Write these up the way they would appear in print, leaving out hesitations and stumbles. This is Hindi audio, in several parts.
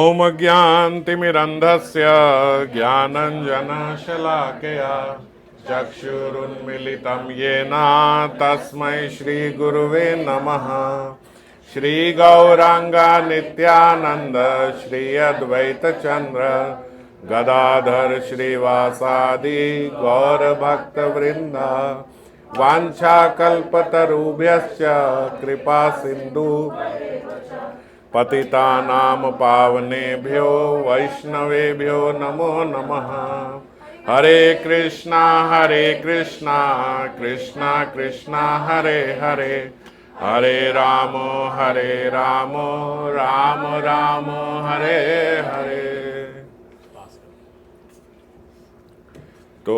ॐ ज्ञानतिमिरन्धस्य ज्ञानञ्जनशलाकया चक्षुरुन्मिलितं येन तस्मै श्रीगुरुवे नमः। श्रीगौरांग नित्यानंद श्री अद्वैत चंद्र गदाधर श्रीवासादि गौर भक्त वृंदा वाञ्छाकल्पतरुभ्यश्च कृपा सिंधु पतितानां पावनेभ्यो वैष्णवेभ्यो नमो नमः। हरे कृष्णा कृष्णा कृष्णा हरे हरे, हरे राम राम राम हरे हरे। तो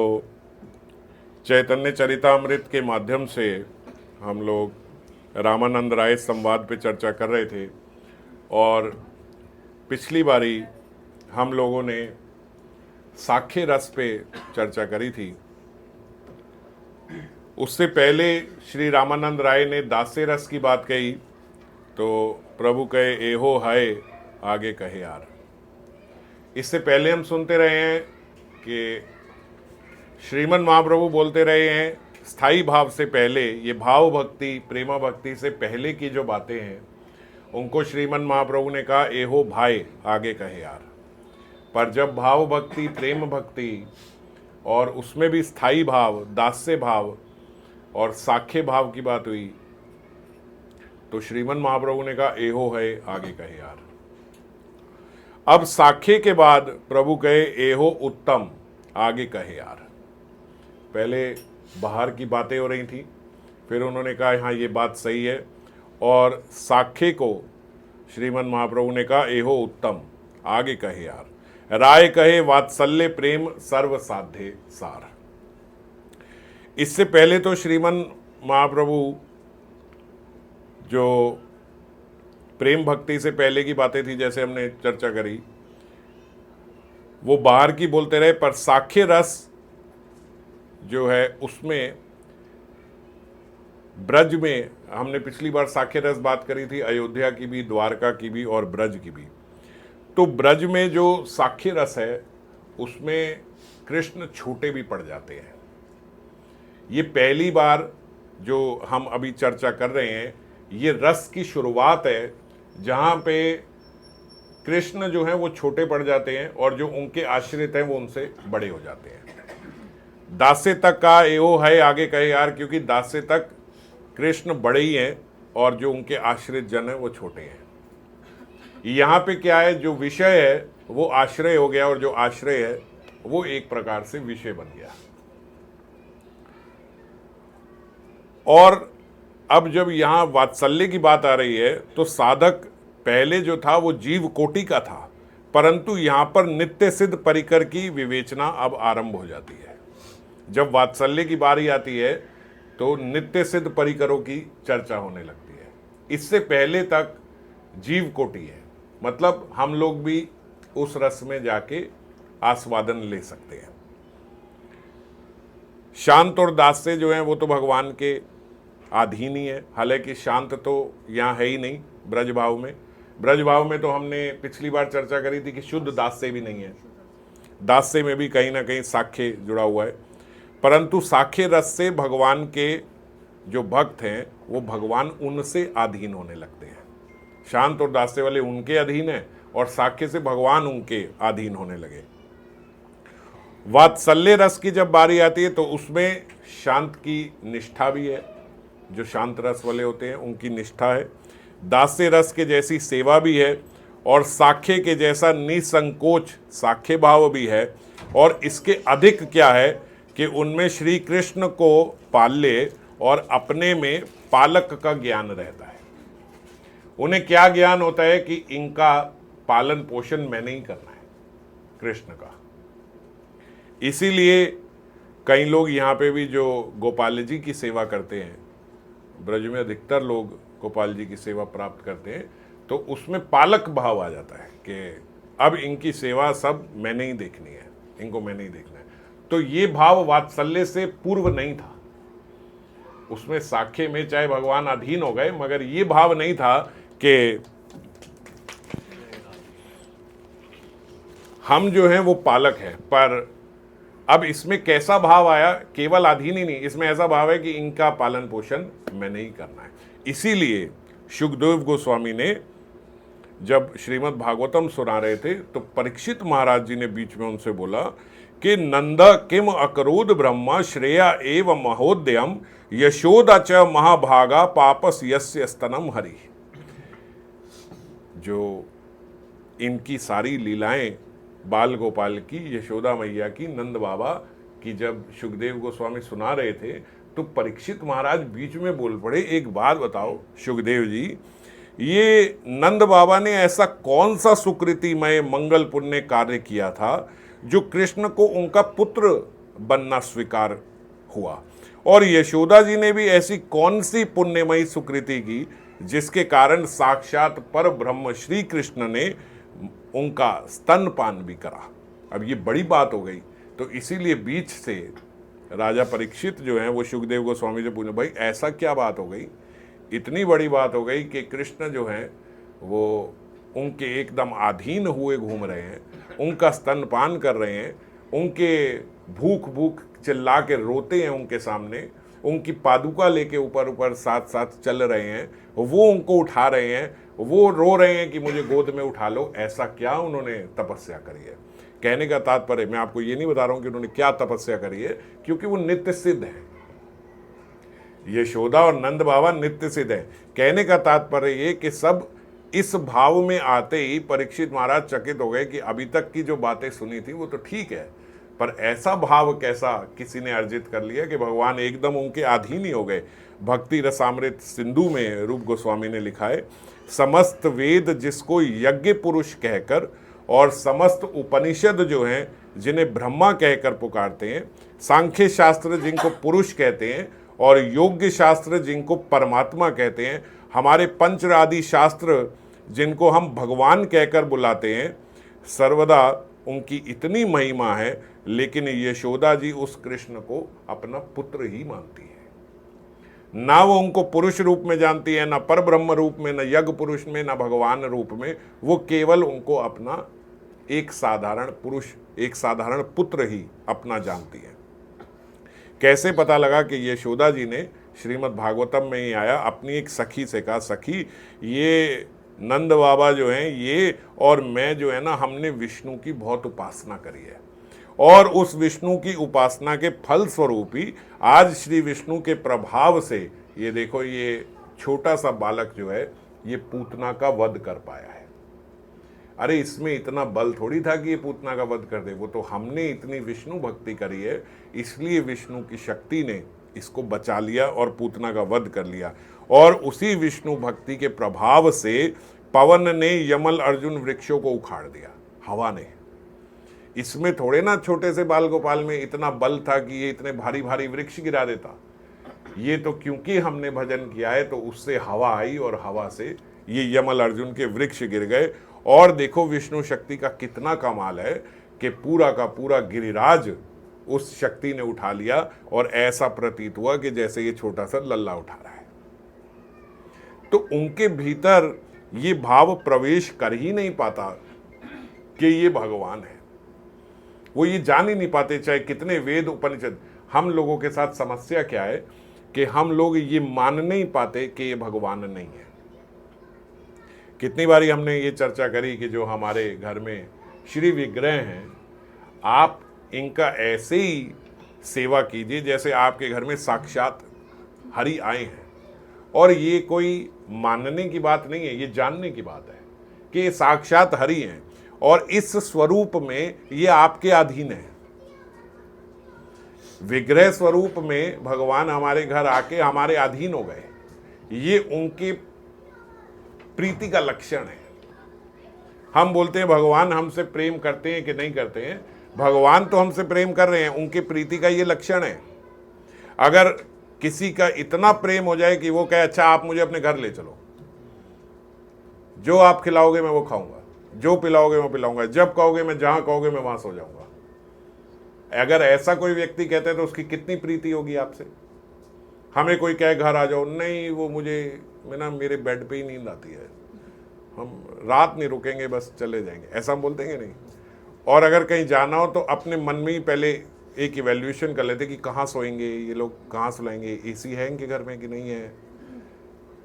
चैतन्य चरितामृत के माध्यम से हम लोग रामानंद राय संवाद पे चर्चा कर रहे थे और पिछली बारी हम लोगों ने साखे रस पे चर्चा करी थी। उससे पहले श्री रामानंद राय ने दासे रस की बात कही तो प्रभु कहे एहो हाय आगे कहे यार। इससे पहले हम सुनते रहे हैं कि श्रीमन महाप्रभु बोलते रहे हैं स्थाई भाव से पहले, ये भाव भक्ति प्रेमा भक्ति से पहले की जो बातें हैं उनको श्रीमन महाप्रभु ने कहा एहो भाई आगे कहे यार। पर जब भाव भक्ति प्रेम भक्ति और उसमें भी स्थाई भाव दास्य भाव और साख्य भाव की बात हुई तो श्रीमन महाप्रभु ने कहा एहो है आगे कहे यार। अब साख्य के बाद प्रभु कहे एहो उत्तम आगे कहे यार। पहले बाहर की बातें हो रही थी, फिर उन्होंने कहा हाँ ये बात सही है, और साख्य को श्रीमन महाप्रभु ने कहा एहो उत्तम आगे कहे यार। राय कहे वात्सल्य प्रेम सर्व साध्य सार। इससे पहले तो श्रीमन महाप्रभु जो प्रेम भक्ति से पहले की बातें थी जैसे हमने चर्चा करी वो बाहर की बोलते रहे, पर साख्य रस जो है उसमें ब्रज में हमने पिछली बार साख्य रस बात करी थी, अयोध्या की भी द्वारका की भी और ब्रज की भी। तो ब्रज में जो साख्य रस है उसमें कृष्ण छोटे भी पड़ जाते हैं। ये पहली बार जो हम अभी चर्चा कर रहे हैं ये रस की शुरुआत है जहाँ पे कृष्ण जो है वो छोटे पड़ जाते हैं और जो उनके आश्रित हैं वो उनसे बड़े हो जाते हैं। दासे तक का एहो है आगे कहे यार, क्योंकि दासे तक कृष्ण बड़े ही हैं और जो उनके आश्रित जन हैं वो छोटे हैं। यहाँ पे क्या है, जो विषय है वो आश्रय हो गया और जो आश्रय है वो एक प्रकार से विषय बन गया। और अब जब यहाँ वात्सल्य की बात आ रही है तो साधक पहले जो था वो जीव कोटि का था, परंतु यहाँ पर नित्य सिद्ध परिकर की विवेचना अब आरंभ हो जाती है। जब वात्सल्य की बारी आती है तो नित्य सिद्ध परिकरों की चर्चा होने लगती है। इससे पहले तक जीव कोटि है, मतलब हम लोग भी उस रस में जाके आस्वादन ले सकते हैं। शांत और दास्य जो हैं वो तो भगवान के अधीन ही है, हालांकि शांत तो यहाँ है ही नहीं ब्रज भाव में। ब्रज भाव में तो हमने पिछली बार चर्चा करी थी कि शुद्ध दास्य भी नहीं है, दास्य में भी कहीं ना कहीं साख्य जुड़ा हुआ है, परंतु साख्य रस से भगवान के जो भक्त हैं वो भगवान उनसे अधीन होने लगते हैं। शांत और दास्य वाले उनके अधीन है और साख्य से भगवान उनके अधीन होने लगे। वात्सल्य रस की जब बारी आती है तो उसमें शांत की निष्ठा भी है, जो शांत रस वाले होते हैं उनकी निष्ठा है। दास्य रस के जैसी सेवा भी है और साख्य के जैसा निसंकोच साख्य भाव भी है। और इसके अधिक क्या है कि उनमें श्री कृष्ण को पाल्य और अपने में पालक का ज्ञान रहता है। उन्हें क्या ज्ञान होता है कि इनका पालन पोषण मैंने ही करना है कृष्ण का। इसीलिए कई लोग यहाँ पे भी जो गोपाल जी की सेवा करते हैं, ब्रज में अधिकतर लोग गोपाल जी की सेवा प्राप्त करते हैं, तो उसमें पालक भाव आ जाता है कि अब इनकी सेवा सब मैंने ही देखनी है, इनको मैंने ही देखना है। तो ये भाव वात्सल्य से पूर्व नहीं था। उसमें साख्य में चाहे भगवान अधीन हो गए मगर ये भाव नहीं था कि हम जो हैं वो पालक हैं, पर अब इसमें कैसा भाव आया, केवल अधीन ही नहीं, इसमें ऐसा भाव है कि इनका पालन पोषण मैंने ही करना है। इसीलिए शुकदेव गोस्वामी ने जब श्रीमद् भागवतम सुना रहे थे तो परीक्षित महाराज जी ने बीच में उनसे बोला कि नंदा किम अकरोद ब्रह्मा श्रेया एव महोदयम यशोदा च महाभागा पापस यस्य स्तनम हरि। जो इनकी सारी लीलाएं बाल गोपाल की, यशोदा मैया की, नंद बाबा की जब सुखदेव गोस्वामी सुना रहे थे तो परीक्षित महाराज बीच में बोल पड़े, एक बात बताओ सुखदेव जी, ये नंद बाबा ने ऐसा कौन सा सुकृतिमय मंगल पुण्य कार्य किया था जो कृष्ण को उनका पुत्र बनना स्वीकार हुआ, और यशोदा जी ने भी ऐसी कौन सी पुण्यमयी सुकृति की जिसके कारण साक्षात पर ब्रह्म श्री कृष्ण ने उनका स्तनपान भी करा। अब ये बड़ी बात हो गई, तो इसीलिए बीच से राजा परीक्षित जो हैं वो सुखदेव गोस्वामी से पूछे, भाई ऐसा क्या बात हो गई, इतनी बड़ी बात हो गई कि कृष्ण जो हैं वो उनके एकदम अधीन हुए घूम रहे हैं, उनका स्तनपान कर रहे हैं, उनके भूख भूख चिल्ला के रोते हैं उनके सामने, उनकी पादुका लेके ऊपर ऊपर साथ साथ चल रहे हैं, वो उनको उठा रहे हैं, वो रो रहे हैं कि मुझे गोद में उठा लो। ऐसा क्या उन्होंने तपस्या करी है? कहने का तात्पर्य, मैं आपको ये नहीं बता रहा हूं कि उन्होंने क्या तपस्या करी है, क्योंकि वो नित्य सिद्ध है। यशोदा और नंद बाबा नित्य सिद्ध है। कहने का तात्पर्य ये कि सब इस भाव में आते ही परीक्षित महाराज चकित हो गए कि अभी तक की जो बातें सुनी थी वो तो ठीक है, पर ऐसा भाव कैसा किसी ने अर्जित कर लिया कि भगवान एकदम उनके अधीन ही हो गए। भक्ति रसामृत सिंधु में रूप गोस्वामी ने लिखा है, समस्त वेद जिसको यज्ञ पुरुष कहकर और समस्त उपनिषद जो हैं जिन्हें ब्रह्मा कहकर पुकारते हैं, सांख्य शास्त्र जिनको पुरुष कहते हैं और योग्य शास्त्र जिनको परमात्मा कहते हैं, हमारे पंच आदि शास्त्र जिनको हम भगवान कहकर बुलाते हैं, सर्वदा उनकी इतनी महिमा है, लेकिन यशोदा जी उस कृष्ण को अपना पुत्र ही मानती है। ना वो उनको पुरुष रूप में जानती है, ना पर ब्रह्म रूप में, ना यज्ञ पुरुष में, ना भगवान रूप में, वो केवल उनको अपना एक साधारण पुरुष, एक साधारण पुत्र ही अपना जानती है। कैसे पता लगा कि यशोदा जी ने श्रीमद् भागवतम में ही आया, अपनी एक सखी से कहा, सखी ये नंद बाबा जो हैं ये और मैं जो है ना, हमने विष्णु की बहुत उपासना करी है, और उस विष्णु की उपासना के फल स्वरूप ही आज श्री विष्णु के प्रभाव से ये देखो, ये छोटा सा बालक जो है ये पूतना का वध कर पाया है। अरे इसमें इतना बल थोड़ी था कि ये पूतना का वध कर दे, वो तो हमने इतनी विष्णु भक्ति करी है, इसलिए विष्णु की शक्ति ने इसको बचा लिया और पूतना का वध कर लिया। और उसी विष्णु भक्ति के प्रभाव से पवन ने यमल अर्जुन वृक्षों को उखाड़ दिया, हवा ने। इसमें थोड़े ना छोटे से बाल गोपाल में इतना बल था कि ये इतने भारी भारी वृक्ष गिरा देता। ये तो क्योंकि हमने भजन किया है तो उससे हवा आई और हवा से ये यमल अर्जुन के वृक्ष गिर गए। और देखो विष्णु शक्ति का कितना कमाल है कि पूरा का पूरा गिरिराज उस शक्ति ने उठा लिया, और ऐसा प्रतीत हुआ कि जैसे ये छोटा सा लल्ला उठा रहा है। तो उनके भीतर ये भाव प्रवेश कर ही नहीं पाता कि ये भगवान है। वो ये जान ही नहीं पाते, चाहे कितने वेद उपनिषद। हम लोगों के साथ समस्या क्या है कि हम लोग ये मान नहीं पाते कि ये भगवान नहीं है। कितनी बारी हमने ये चर्चा करी कि जो हमारे घर में श्री विग्रह हैं, आप इनका ऐसे ही सेवा कीजिए जैसे आपके घर में साक्षात हरि आए हैं। और ये कोई मानने की बात नहीं है, ये जानने की बात है कि ये साक्षात हरि हैं, और इस स्वरूप में ये आपके अधीन है। विग्रह स्वरूप में भगवान हमारे घर आके हमारे अधीन हो गए, ये उनकी प्रीति का लक्षण है। हम बोलते हैं भगवान हमसे प्रेम करते हैं कि नहीं करते हैं, भगवान तो हमसे प्रेम कर रहे हैं, उनके प्रीति का ये लक्षण है। अगर किसी का इतना प्रेम हो जाए कि वो कहे अच्छा आप मुझे अपने घर ले चलो, जो आप खिलाओगे मैं वो खाऊंगा, जो पिलाओगे मैं पिलाऊंगा, जब कहोगे मैं जहां कहोगे मैं वहां सो जाऊंगा। अगर ऐसा कोई व्यक्ति कहते हैं तो उसकी कितनी प्रीति होगी आपसे। हमें कोई कहे घर आ जाओ, नहीं वो मुझे मेरे बेड पे ही नींद आती है, हम रात नहीं रुकेंगे बस चले जाएंगे, ऐसा हम बोलते हैं नहीं। और अगर कहीं जाना हो तो अपने मन में ही पहले एक इवैल्यूएशन कर लेते कि कहाँ सोएंगे ये लोग, कहाँ सुलाएंगे, एसी है इनके घर में कि नहीं है,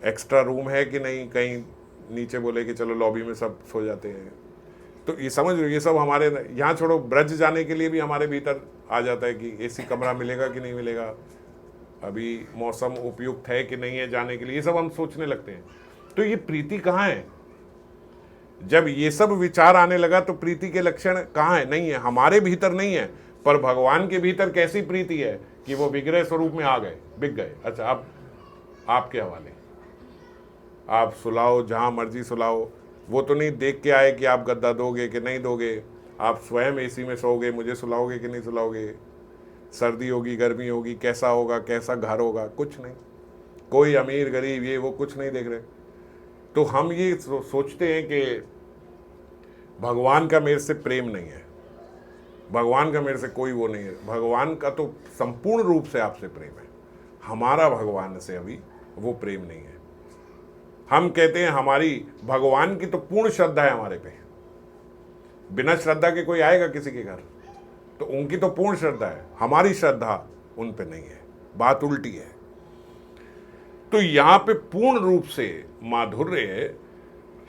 एक्स्ट्रा रूम है कि नहीं, कहीं नीचे बोले कि चलो लॉबी में सब सो जाते हैं। तो ये समझ लो, ये सब हमारे यहाँ छोड़ो, ब्रज जाने के लिए भी हमारे भीतर आ जाता है कि एसी कमरा मिलेगा कि नहीं मिलेगा, अभी मौसम उपयुक्त है कि नहीं है जाने के लिए, ये सब हम सोचने लगते हैं। तो ये प्रीति कहाँ है? जब ये सब विचार आने लगा तो प्रीति के लक्षण कहाँ है? नहीं है, हमारे भीतर नहीं है। पर भगवान के भीतर कैसी प्रीति है कि वो विग्रह स्वरूप में आ गए, बिक गए। अच्छा, अब आपके हवाले, आप सुलाओ जहाँ मर्जी सुलाओ, वो तो नहीं देख के आए कि आप गद्दा दोगे कि नहीं दोगे, आप स्वयं एसी में सोओगे, मुझे सुलाओगे कि नहीं सुलाओगे, सर्दी होगी गर्मी होगी, कैसा होगा, कैसा घर होगा, कुछ नहीं। कोई अमीर गरीब ये वो कुछ नहीं देख रहे। तो हम ये सोचते हैं कि भगवान का मेरे से प्रेम नहीं है, भगवान का मेरे से कोई वो नहीं है। भगवान का तो संपूर्ण रूप से आपसे प्रेम है, हमारा भगवान से अभी वो प्रेम नहीं है। हम कहते हैं हमारी भगवान की तो पूर्ण श्रद्धा है हमारे पे, बिना श्रद्धा के कोई आएगा किसी के घर? तो उनकी तो पूर्ण श्रद्धा है, हमारी श्रद्धा उन पे नहीं है, बात उल्टी है। तो यहां पे पूर्ण रूप से माधुर्य,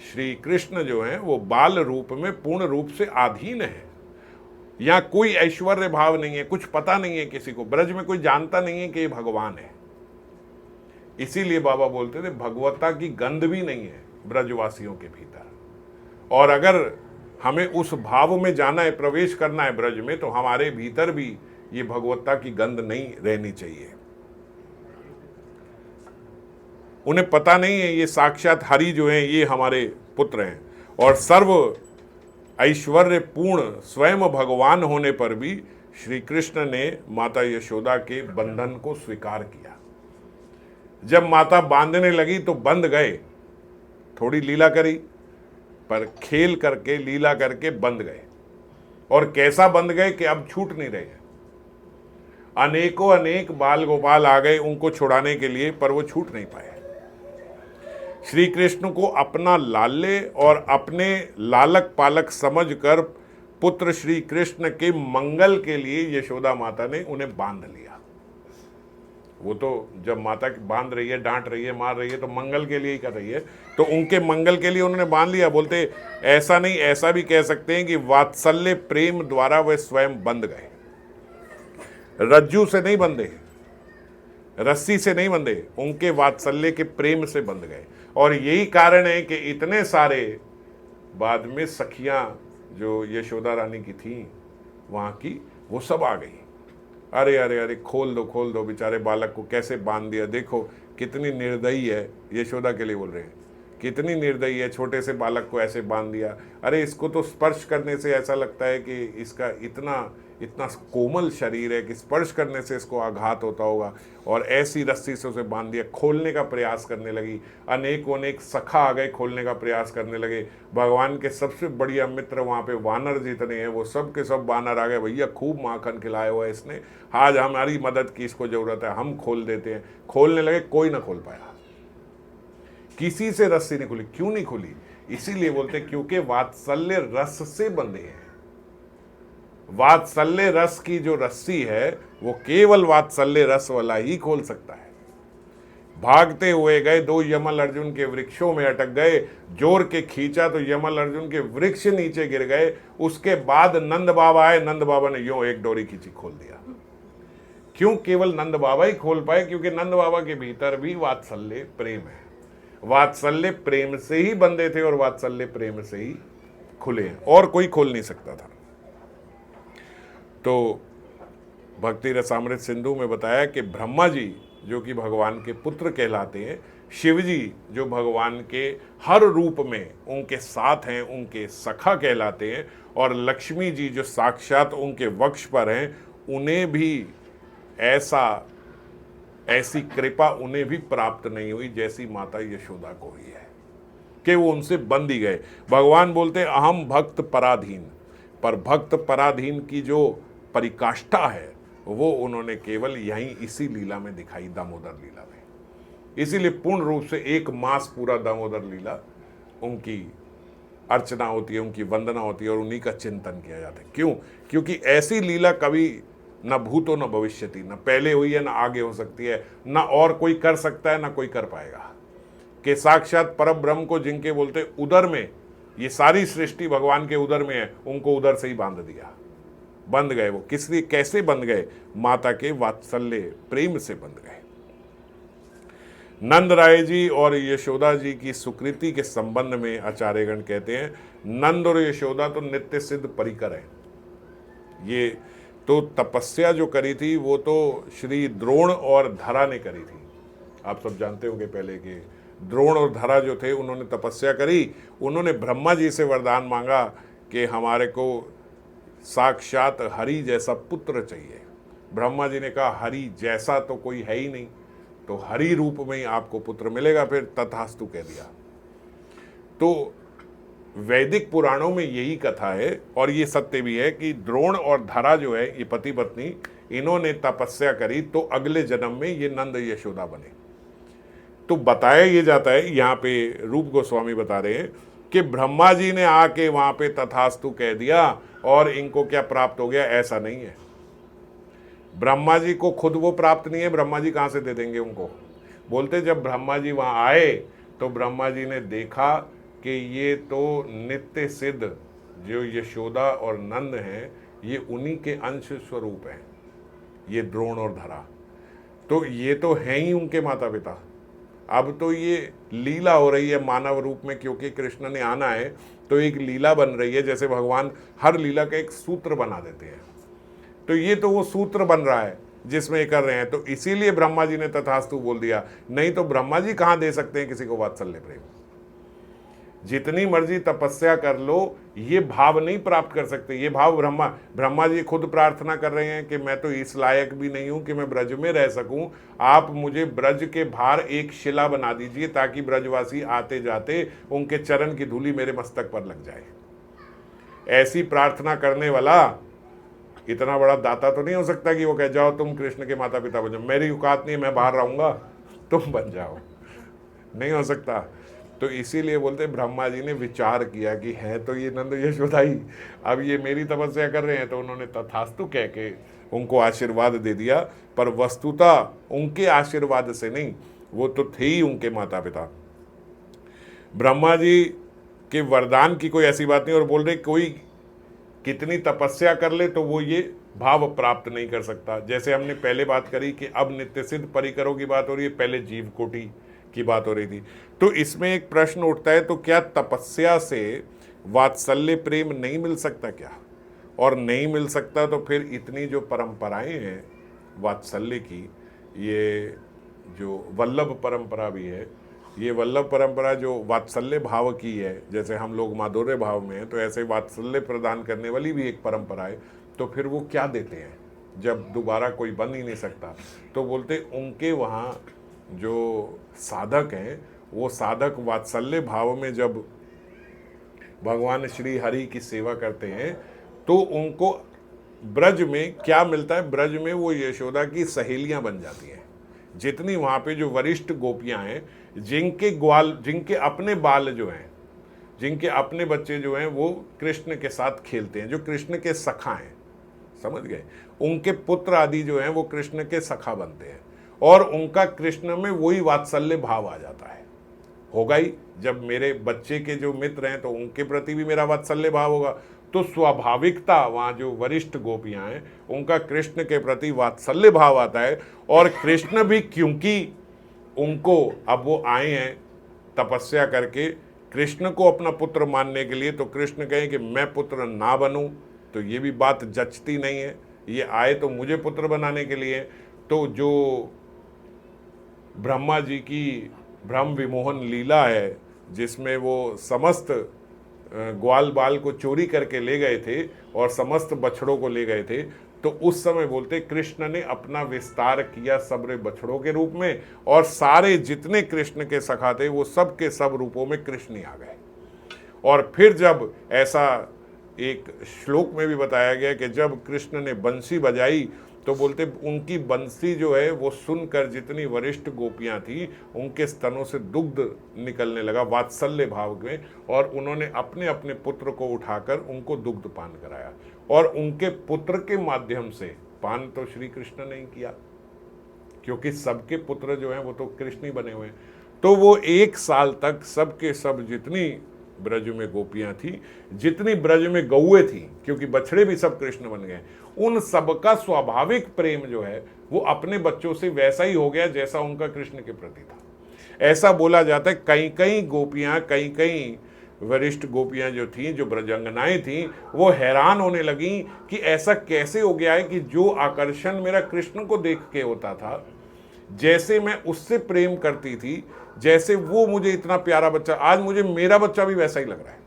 श्री कृष्ण जो है वो बाल रूप में पूर्ण रूप से अधीन है। यहां कोई ऐश्वर्य भाव नहीं है, कुछ पता नहीं है किसी को, ब्रज में कोई जानता नहीं है कि ये भगवान है। इसीलिए बाबा बोलते थे भगवत्ता की गंध भी नहीं है ब्रजवासियों के भीतर। और अगर हमें उस भाव में जाना है, प्रवेश करना है ब्रज में, तो हमारे भीतर भी ये भगवत्ता की गंध नहीं रहनी चाहिए। उन्हें पता नहीं है ये साक्षात हरि जो हैं ये हमारे पुत्र हैं, और सर्व ऐश्वर्य पूर्ण स्वयं भगवान होने पर भी श्री कृष्ण ने माता यशोदा के बंधन को स्वीकार किया। जब माता बांधने लगी तो बंध गए, थोड़ी लीला करी पर खेल करके लीला करके बंध गए। और कैसा बंध गए कि अब छूट नहीं रहे। अनेकों अनेक बाल गोपाल आ गए उनको छुड़ाने के लिए, पर वो छूट नहीं पाए। श्री कृष्ण को अपना लाले और अपने लालक पालक समझकर पुत्र श्री कृष्ण के मंगल के लिए यशोदा माता ने उन्हें बांध लिया। वो तो जब माता बांध रही है, डांट रही है, मार रही है, तो मंगल के लिए ही कर रही है, तो उनके मंगल के लिए उन्होंने बांध लिया। बोलते ऐसा नहीं, ऐसा भी कह सकते हैं कि वात्सल्य प्रेम द्वारा वे स्वयं बंध गए। रज्जू से नहीं बंधे, रस्सी से नहीं बंधे, उनके वात्सल्य के प्रेम से बंध गए। और यही कारण है कि इतने सारे बाद में सखियां जो यशोदा रानी की थी वहां की, वो सब आ गई। अरे अरे अरे खोल दो बेचारे बालक को कैसे बांध दिया, देखो कितनी निर्दयी है, यशोदा के लिए बोल रहे हैं, कितनी निर्दयी है, छोटे से बालक को ऐसे बांध दिया। अरे इसको तो स्पर्श करने से ऐसा लगता है कि इसका इतना इतना कोमल शरीर है कि स्पर्श करने से इसको आघात होता होगा, और ऐसी रस्सी से उसे बांध दिया। खोलने का प्रयास करने लगी, अनेक सखा आ गए, खोलने का प्रयास करने लगे। भगवान के सबसे बढ़िया मित्र वहाँ पे वानर जितने हैं वो सब के सब वानर आ गए, भैया खूब माखन खिलाया हुआ है इसने, आज हमारी मदद की इसको जरूरत है, हम खोल देते हैं। खोलने लगे, कोई ना खोल पाया, किसी से रस्सी नहीं खुली। क्यों नहीं खुली? इसीलिए बोलते क्योंकि वात्सल्य रस से बंधे हैं। वात्सल्य रस की जो रस्सी है वो केवल वात्सल्य रस वाला ही खोल सकता है। भागते हुए गए, दो यमल अर्जुन के वृक्षों में अटक गए, जोर के खींचा तो यमल अर्जुन के वृक्ष नीचे गिर गए। उसके बाद नंद बाबा आए, नंद बाबा ने यूं एक डोरी खींची, खोल दिया। क्यों केवल नंद बाबा ही खोल पाए? क्योंकि नंद बाबा के भीतर भी वात्सल्य प्रेम है, वात्सल्य प्रेम से ही बंधे थे और वात्सल्य प्रेम से ही खुले, और कोई खोल नहीं सकता था। तो भक्ति रसामृत सिंधु में बताया कि ब्रह्मा जी जो कि भगवान के पुत्र कहलाते हैं, शिव जी जो भगवान के हर रूप में उनके साथ हैं, उनके सखा कहलाते हैं, और लक्ष्मी जी जो साक्षात उनके वक्ष पर हैं, उन्हें भी ऐसी कृपा उन्हें भी प्राप्त नहीं हुई जैसी माता यशोदा को हुई है कि वो उनसे बंध ही गए। भगवान बोलते अहम भक्त पराधीन, पर भक्त पराधीन की जो परिकाष्ठा है वो उन्होंने केवल यहीं इसी लीला में दिखाई, दामोदर लीला में। इसीलिए पूर्ण रूप से एक मास पूरा दामोदर लीला उनकी अर्चना होती है, उनकी वंदना होती है और उन्हीं का चिंतन किया जाता है। क्यों? क्योंकि ऐसी लीला कभी न भूतो न भविष्यति, न पहले हुई है न आगे हो सकती है, न और कोई कर सकता है न कोई कर पाएगा। कि साक्षात परम ब्रह्म को जिनके बोलते उदर में, ये सारी सृष्टि भगवान के उदर में है, उनको उदर से ही बांध दिया, बंध गए। वो किस लिए, कैसे बंध गए? माता के वात्सल्य प्रेम से बंध गए। नंद राय जी और यशोदा जी की सुकृति के संबंध में आचार्यगण कहते हैं, नंद और यशोदा तो नित्य सिद्ध परिकर हैं। ये तो तपस्या जो करी थी वो तो श्री द्रोण और धरा ने करी थी। आप सब जानते होंगे पहले के द्रोण और धरा जो थे उन्होंने तपस्या करी, उन्होंने ब्रह्मा जी से वरदान मांगा कि हमारे को साक्षात हरि जैसा पुत्र चाहिए। ब्रह्मा जी ने कहा हरि जैसा तो कोई है ही नहीं, तो हरि रूप में ही आपको पुत्र मिलेगा। फिर तथास्तु कह दिया। तो वैदिक पुराणों में यही कथा है और ये सत्य भी है कि द्रोण और धरा जो है ये पति पत्नी, इन्होंने तपस्या करी तो अगले जन्म में ये नंद यशोदा बने। तो बताया ये जाता है, यहाँ पे रूप गोस्वामी बता रहे हैं कि ब्रह्मा जी ने आके वहां पे तथास्तु कह दिया और इनको क्या प्राप्त हो गया, ऐसा नहीं है। ब्रह्मा जी को खुद वो प्राप्त नहीं है, ब्रह्मा जी कहाँ से दे देंगे उनको? बोलते जब ब्रह्मा जी वहां आए तो ब्रह्मा जी ने देखा कि ये तो नित्य सिद्ध जो यशोदा और नंद हैं, ये उन्हीं के अंश स्वरूप हैं, ये द्रोण और धरा। तो ये तो हैं ही उनके माता पिता। अब तो ये लीला हो रही है मानव रूप में, क्योंकि कृष्ण ने आना है तो एक लीला बन रही है। जैसे भगवान हर लीला का एक सूत्र बना देते हैं, तो ये तो वो सूत्र बन रहा है जिसमें ये कर रहे हैं। तो इसीलिए ब्रह्मा जी ने तथास्तु बोल दिया, नहीं तो ब्रह्मा जी कहाँ दे सकते हैं किसी को वात्सल्य प्रेम? जितनी मर्जी तपस्या कर लो, ये भाव नहीं प्राप्त कर सकते। ये भाव ब्रह्मा जी खुद प्रार्थना कर रहे हैं कि मैं तो इस लायक भी नहीं हूं कि मैं ब्रज में रह सकूं, आप मुझे ब्रज के बाहर एक शिला बना दीजिए ताकि ब्रजवासी आते जाते उनके चरण की धूली मेरे मस्तक पर लग जाए। ऐसी प्रार्थना करने वाला इतना बड़ा दाता तो नहीं हो सकता कि वो कह जाओ तुम कृष्ण के माता पिता बन जाओ, मेरी औकात नहीं है, मैं बाहर रहूंगा, तुम बन जाओ। नहीं हो सकता। तो इसीलिए बोलते ब्रह्मा जी ने विचार किया कि है तो ये नंद यशोदा ही, अब ये मेरी तपस्या कर रहे हैं, तो उन्होंने तथास्तु कह के उनको आशीर्वाद दे दिया। पर वस्तुतः उनके आशीर्वाद से नहीं, वो तो थे ही उनके माता पिता। ब्रह्मा जी के वरदान की कोई ऐसी बात नहीं, और बोल रहे कोई कितनी तपस्या कर ले तो वो ये भाव प्राप्त नहीं कर सकता। जैसे हमने पहले बात करी कि अब नित्य सिद्ध परिकरों की बात हो रही है, पहले जीव कोटि की बात हो रही थी। तो इसमें एक प्रश्न उठता है, तो क्या तपस्या से वात्सल्य प्रेम नहीं मिल सकता क्या? और नहीं मिल सकता तो फिर इतनी जो परंपराएं हैं वात्सल्य की, ये जो वल्लभ परंपरा भी है, ये वल्लभ परंपरा जो वात्सल्य भाव की है, जैसे हम लोग माधुर्य भाव में हैं, तो ऐसे वात्सल्य प्रदान करने वाली भी एक परंपरा है। तो फिर वो क्या देते हैं जब दोबारा कोई बन ही नहीं सकता? तो बोलते उनके वहाँ जो साधक हैं, वो साधक वात्सल्य भाव में जब भगवान श्री हरि की सेवा करते हैं तो उनको ब्रज में क्या मिलता है? ब्रज में वो यशोदा की सहेलियां बन जाती हैं। जितनी वहाँ पे जो वरिष्ठ गोपियां हैं, जिनके अपने बाल जो हैं, जिनके अपने बच्चे जो हैं वो कृष्ण के साथ खेलते हैं, जो कृष्ण के सखा हैं, समझ गए? उनके पुत्र आदि जो हैं वो कृष्ण के सखा बनते हैं और उनका कृष्ण में वही वात्सल्य भाव आ जाता है। होगा ही, जब मेरे बच्चे के जो मित्र हैं तो उनके प्रति भी मेरा वात्सल्य भाव होगा। तो स्वाभाविकता वहाँ जो वरिष्ठ गोपियाँ हैं उनका कृष्ण के प्रति वात्सल्य भाव आता है। और कृष्ण भी, क्योंकि उनको अब वो आए हैं तपस्या करके कृष्ण को अपना पुत्र मानने के लिए, तो कृष्ण कहें कि मैं पुत्र ना बनूं तो ये भी बात जचती नहीं है। ये आए तो मुझे पुत्र बनाने के लिए। तो जो ब्रह्मा जी की ब्रह्म विमोहन लीला है, जिसमें वो समस्त ग्वाल बाल को चोरी करके ले गए थे और समस्त बछड़ों को ले गए थे, तो उस समय बोलते कृष्ण ने अपना विस्तार किया सबरे बछड़ों के रूप में, और सारे जितने कृष्ण के सखा थे वो सब के सब रूपों में कृष्ण ही आ गए। और फिर जब ऐसा एक श्लोक में भी बताया गया कि जब कृष्ण ने बंसी बजाई तो बोलते उनकी बंसी जो है वो सुनकर जितनी वरिष्ठ गोपियां थी उनके स्तनों से दुग्ध निकलने लगा वात्सल्य भाव में, और उन्होंने अपने अपने पुत्र को उठाकर उनको दुग्ध पान कराया, और उनके पुत्र के माध्यम से पान तो श्री कृष्ण ने ही किया, क्योंकि सबके पुत्र जो हैं वो तो कृष्ण ही बने हुए हैं। तो वो 1 साल तक सबके सब जितनी ब्रज में गोपियां थी, जितनी ब्रज में गौए थी, क्योंकि बछड़े भी सब कृष्ण बन गए, उन सबका स्वाभाविक प्रेम जो है वो अपने बच्चों से वैसा ही हो गया जैसा उनका कृष्ण के प्रति था। ऐसा बोला जाता है कई कई गोपियां, कई कई वरिष्ठ गोपियां जो थीं, जो ब्रजंगनाएं थीं, वो हैरान होने लगी कि ऐसा कैसे हो गया है कि जो आकर्षण मेरा कृष्ण को देख के होता था, जैसे मैं उससे प्रेम करती थी, जैसे वो मुझे इतना प्यारा बच्चा, आज मुझे मेरा बच्चा भी वैसा ही लग रहा है।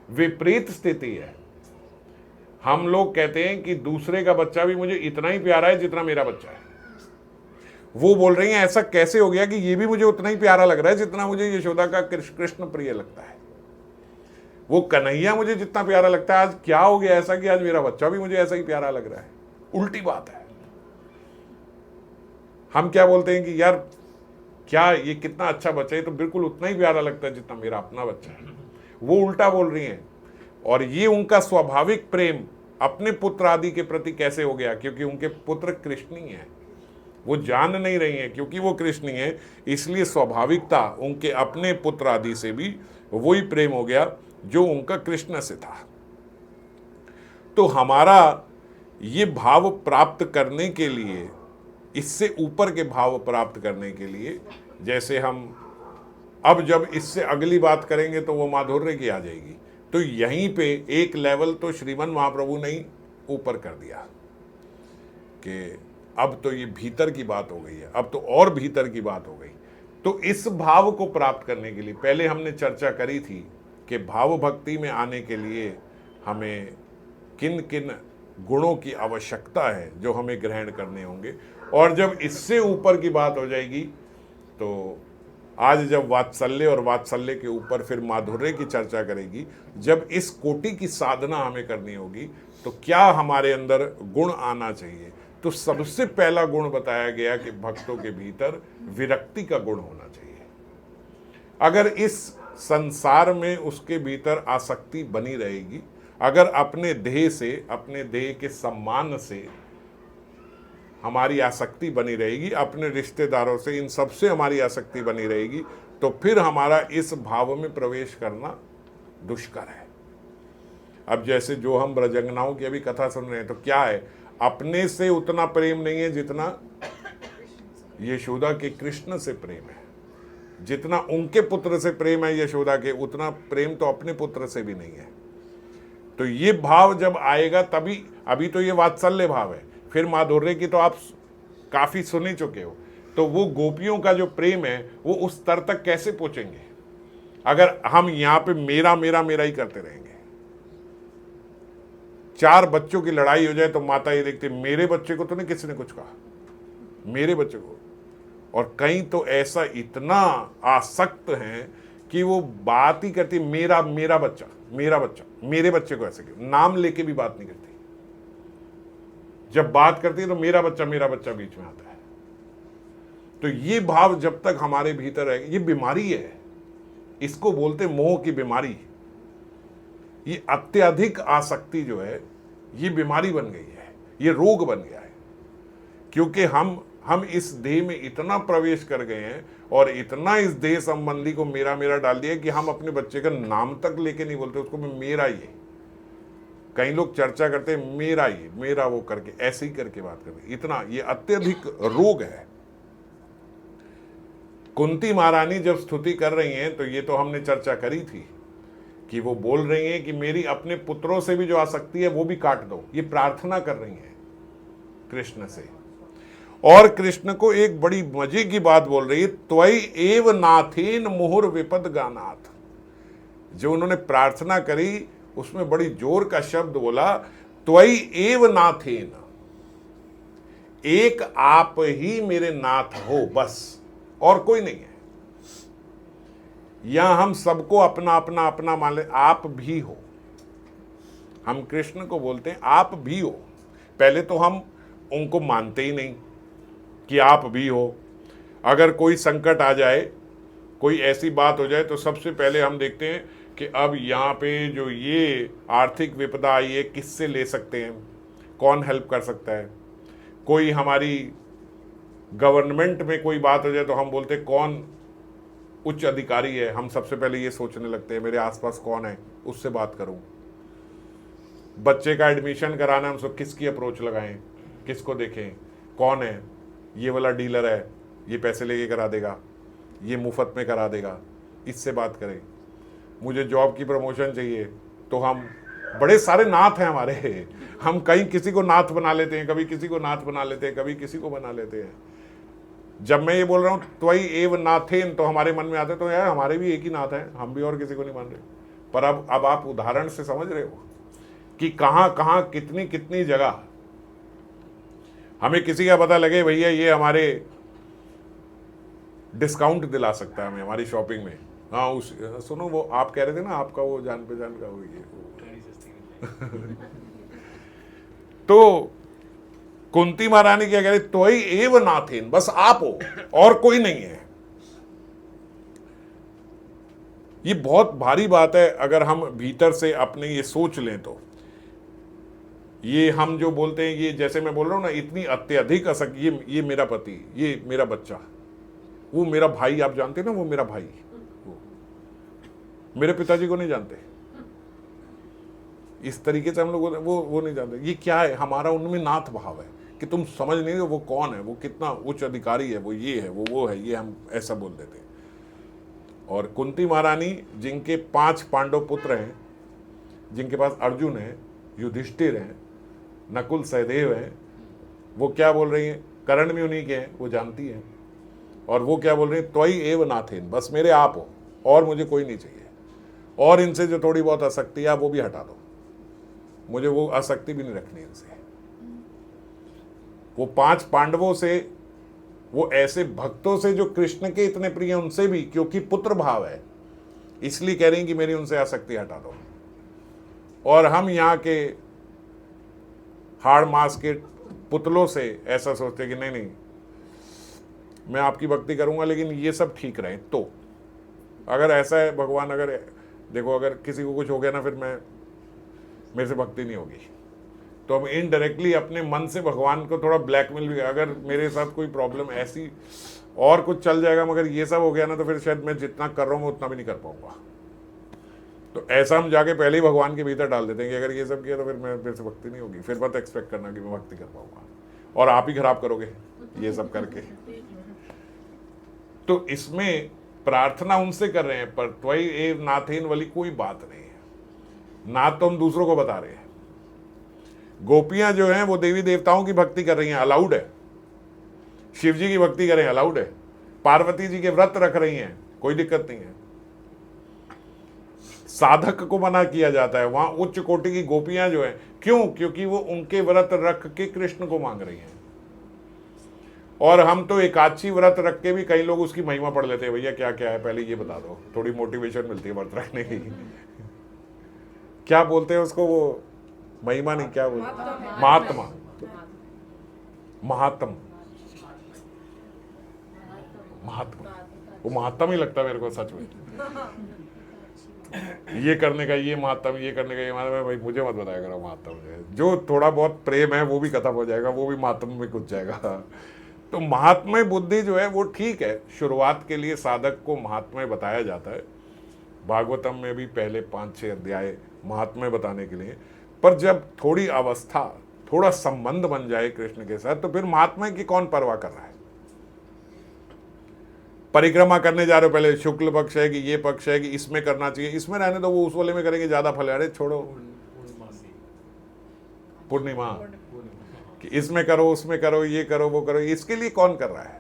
विपरीत स्थिति है। हम लोग कहते हैं कि दूसरे का बच्चा भी मुझे इतना ही प्यारा है जितना मेरा बच्चा है। वो बोल रही हैं ऐसा कैसे हो गया कि ये भी मुझे उतना ही प्यारा लग रहा है जितना मुझे यशोदा का कृष्ण प्रिय लगता है। वो कन्हैया मुझे जितना प्यारा लगता है, आज क्या हो गया ऐसा कि आज मेरा बच्चा भी मुझे ऐसा ही प्यारा लग रहा है। उल्टी बात है। हम क्या बोलते हैं कि यार क्या ये कितना अच्छा बच्चा है, तो बिल्कुल उतना ही प्यारा लगता है जितना मेरा अपना बच्चा है। वो उल्टा बोल रही हैं। और ये उनका स्वाभाविक प्रेम अपने पुत्र आदि के प्रति कैसे हो गया, क्योंकि उनके पुत्र कृष्ण ही हैं। वो जान नहीं रही हैं क्योंकि वो कृष्ण ही है, इसलिए स्वाभाविकता उनके अपने पुत्र आदि से भी वही प्रेम हो गया जो उनका कृष्ण से था। तो हमारा ये भाव प्राप्त करने के लिए, इससे ऊपर के भाव प्राप्त करने के लिए, जैसे हम अब जब इससे अगली बात करेंगे तो वो माधुर्य की आ जाएगी, तो यहीं पे एक लेवल तो श्रीमन महाप्रभु ने ही ऊपर कर दिया कि अब तो ये भीतर की बात हो गई है, अब तो और भीतर की बात हो गई। तो इस भाव को प्राप्त करने के लिए पहले हमने चर्चा करी थी कि भाव भक्ति में आने के लिए हमें किन किन गुणों की आवश्यकता है जो हमें ग्रहण करने होंगे, और जब इससे ऊपर की बात हो जाएगी तो आज जब वात्सल्य और वात्सल्य के ऊपर फिर माधुर्य की चर्चा करेगी, जब इस कोटि की साधना हमें करनी होगी तो क्या हमारे अंदर गुण आना चाहिए। तो सबसे पहला गुण बताया गया कि भक्तों के भीतर विरक्ति का गुण होना चाहिए। अगर इस संसार में उसके भीतर आसक्ति बनी रहेगी, अगर अपने देह से, अपने देह के सम्मान से हमारी आसक्ति बनी रहेगी, अपने रिश्तेदारों से, इन सब से हमारी आसक्ति बनी रहेगी, तो फिर हमारा इस भाव में प्रवेश करना दुष्कर है। अब जैसे जो हम ब्रजंगनाओं की अभी कथा सुन रहे हैं, तो क्या है, अपने से उतना प्रेम नहीं है जितना यशोदा के कृष्ण से प्रेम है। जितना उनके पुत्र से प्रेम है यशोदा के, उतना प्रेम तो अपने पुत्र से भी नहीं है। तो ये भाव जब आएगा तभी, अभी तो ये वात्सल्य भाव है, फिर माधुर्य की तो आप काफी सुन ही चुके हो। तो वो गोपियों का जो प्रेम है वो उस स्तर तक कैसे पहुंचेंगे अगर हम यहां पे मेरा मेरा मेरा ही करते रहेंगे। 4 बच्चों की लड़ाई हो जाए तो माता ये देखती, मेरे बच्चे को तो नहीं किसी ने कुछ कहा, मेरे बच्चे को। और कहीं तो ऐसा इतना आसक्त हैं कि वो बात ही करती, मेरा मेरा बच्चा, मेरा बच्चा, मेरे बच्चे को ऐसे क्यों, नाम लेके भी बात नहीं करती। जब बात करती है तो मेरा बच्चा बीच में आता है। तो ये भाव जब तक हमारे भीतर है, ये बीमारी है, इसको बोलते मोह की बीमारी। ये अत्यधिक आसक्ति जो है ये बीमारी बन गई है, ये रोग बन गया है, क्योंकि हम इस देह में इतना प्रवेश कर गए हैं और इतना इस देह संबंधी को मेरा मेरा डाल दिया कि हम अपने बच्चे का नाम तक लेके नहीं बोलते उसको, मैं मेरा ये। कई लोग चर्चा करते हैं मेरा ये, मेरा वो करके, ऐसे ही करके बात करते, इतना ये अत्यधिक रोग है। कुंती महारानी जब स्तुति कर रही हैं तो ये तो हमने चर्चा करी थी कि वो बोल रही हैं कि मेरी अपने पुत्रों से भी जो आसक्ति है वो भी काट दो। ये प्रार्थना कर रही हैं कृष्ण से, और कृष्ण को एक बड़ी मजे की बात बोल रही है, त्वयि एव नाथेन मुहुर विपद गानाथ। जो उन्होंने प्रार्थना करी उसमें बड़ी जोर का शब्द बोला, त्वयि एव नाथेन, एक आप ही मेरे नाथ हो, बस और कोई नहीं है। यहां हम सबको अपना अपना अपना मान ले, आप भी हो। हम कृष्ण को बोलते हैं आप भी हो, पहले तो हम उनको मानते ही नहीं कि आप भी हो। अगर कोई संकट आ जाए, कोई ऐसी बात हो जाए, तो सबसे पहले हम देखते हैं कि अब यहाँ पे जो ये आर्थिक विपदा आई है, किससे ले सकते हैं, कौन हेल्प कर सकता है। कोई हमारी गवर्नमेंट में कोई बात हो जाए तो हम बोलते हैं कौन उच्च अधिकारी है, हम सबसे पहले ये सोचने लगते हैं मेरे आसपास कौन है, उससे बात करूं। बच्चे का एडमिशन कराना, हम सब किसकी अप्रोच लगाएं, किसको देखें, कौन है, ये वाला डीलर है, ये पैसे लेके करा देगा, ये मुफ्त में करा देगा, इससे बात करें। मुझे जॉब की प्रमोशन चाहिए, तो हम बड़े सारे नाथ हैं हमारे, हम कहीं किसी को नाथ बना लेते हैं, कभी किसी को नाथ बना लेते हैं, कभी किसी को बना लेते हैं। जब मैं ये बोल रहा हूँ त्वयि एव नाथेन, तो हमारे मन में आते तो यार हमारे भी एक ही नाथ है, हम भी और किसी को नहीं मान रहे। पर अब आप उदाहरण से समझ रहे हो कि कहाँ कहाँ कितनी कितनी जगह हमें किसी का पता लगे भैया ये हमारे डिस्काउंट दिला सकता है हमें हमारी शॉपिंग में। हाँ उस सुनो, वो आप कह रहे थे ना आपका वो जान पहचान का हो ये तो कुंती महारानी क्या कह रही, त्वयि एव नाथेन, बस आप हो और कोई नहीं है। ये बहुत भारी बात है अगर हम भीतर से अपने ये सोच लें तो। ये हम जो बोलते हैं, ये जैसे मैं बोल रहा हूं ना, इतनी अत्यधिक असक, ये मेरा पति, ये मेरा बच्चा, वो मेरा भाई, आप जानते ना वो मेरा भाई, वो मेरे पिताजी को नहीं जानते, इस तरीके से हम लोग वो नहीं जानते। ये क्या है, हमारा उनमें नाथ भाव है कि तुम समझ नहीं हो वो कौन है, वो कितना उच्च अधिकारी है, वो ये है, वो है, ये हम ऐसा बोल देते हैं। और कुंती महारानी जिनके 5 पांडव पुत्र हैं, जिनके पास अर्जुन है, युधिष्ठिर हैं, नकुल सहदेव हैं, वो क्या बोल रही हैं, कर्ण भी उन्हीं के हैं, वो जानती हैं। और वो क्या बोल रही हैं, त्वयि एव नाथेन, बस मेरे आप हो और मुझे कोई नहीं चाहिए, और इनसे जो थोड़ी बहुत आसक्ति है वो भी हटा दो, मुझे वो आसक्ति भी नहीं रखनी इनसे। वो 5 पांडवों से, वो ऐसे भक्तों से जो कृष्ण के इतने प्रिय हैं, उनसे भी, क्योंकि पुत्र भाव है, इसलिए कह रही हैं कि मेरी उनसे आसक्ति हटा दो। और हम यहाँ के हाड़ मास के पुतलों से ऐसा सोचते कि नहीं नहीं मैं आपकी भक्ति करूंगा लेकिन ये सब ठीक रहे। तो अगर ऐसा है भगवान, अगर देखो अगर किसी को कुछ हो गया ना, फिर मेरे से भक्ति नहीं होगी, तो हम इनडायरेक्टली अपने मन से भगवान को थोड़ा ब्लैकमेल भी, अगर मेरे साथ कोई प्रॉब्लम ऐसी और कुछ चल जाएगा मगर ये सब हो गया ना, तो फिर शायद मैं जितना कर रहा हूँ मैं उतना भी नहीं कर पाऊंगा। तो ऐसा हम जाके पहले ही भगवान के भीतर डाल देते हैं कि अगर ये सब किया तो फिर मेरे से भक्ति नहीं होगी, फिर मत एक्सपेक्ट करना कि मैं भक्ति कर पाऊंगा, और आप ही खराब करोगे ये सब करके। तो इसमें प्रार्थना उनसे कर रहे हैं, पर त्वयि एव नाथेन वाली कोई बात नहीं है, ना तो हम दूसरों को बता रहे हैं। गोपियां जो हैं वो देवी देवताओं की भक्ति कर रही हैं, अलाउड है। शिव जी की भक्ति करें, अलाउड है। पार्वती जी के व्रत रख रही हैं, कोई दिक्कत नहीं है। साधक को मना किया जाता है, वहां उच्च कोटि की गोपियां जो हैं, क्यों? क्योंकि वो उनके व्रत रख के कृष्ण को मांग रही हैं। और हम तो एकादशी व्रत रख के भी कई लोग उसकी महिमा पढ़ लेते हैं, भैया क्या क्या है पहले ये बता दो, थोड़ी मोटिवेशन मिलती है व्रत रखने की। क्या बोलते हैं उसको, वो महिमा नहीं, क्या बोलते, महात्मा, महात्म, महात्मा, वो महात्मा ही लगता है मेरे को सच में। ये करने का ये महात्मा, ये करने का ये महात्मा, भाई मुझे मत बताया करो महात्मा, जो थोड़ा बहुत प्रेम है वो भी खत्म हो जाएगा, वो भी महात्मा में घुस जाएगा। तो महात्मय बुद्धि जो है वो ठीक है, शुरुआत के लिए साधक को महात्मय बताया जाता है, भागवतम में भी पहले 5-6 अध्याय महात्मय बताने के लिए। पर जब थोड़ी अवस्था, थोड़ा संबंध बन जाए कृष्ण के साथ, तो फिर महात्मय की कौन परवाह कर रहा है। परिक्रमा करने जा रहे हो, पहले शुक्ल पक्ष है कि ये पक्ष है कि इसमें करना चाहिए, इसमें रहने दो, वो उस वाले में करेंगे ज्यादा फल है, अरे छोड़ो, पूर्णिमा कि इसमें करो उसमें करो, ये करो वो करो, इसके लिए कौन कर रहा है।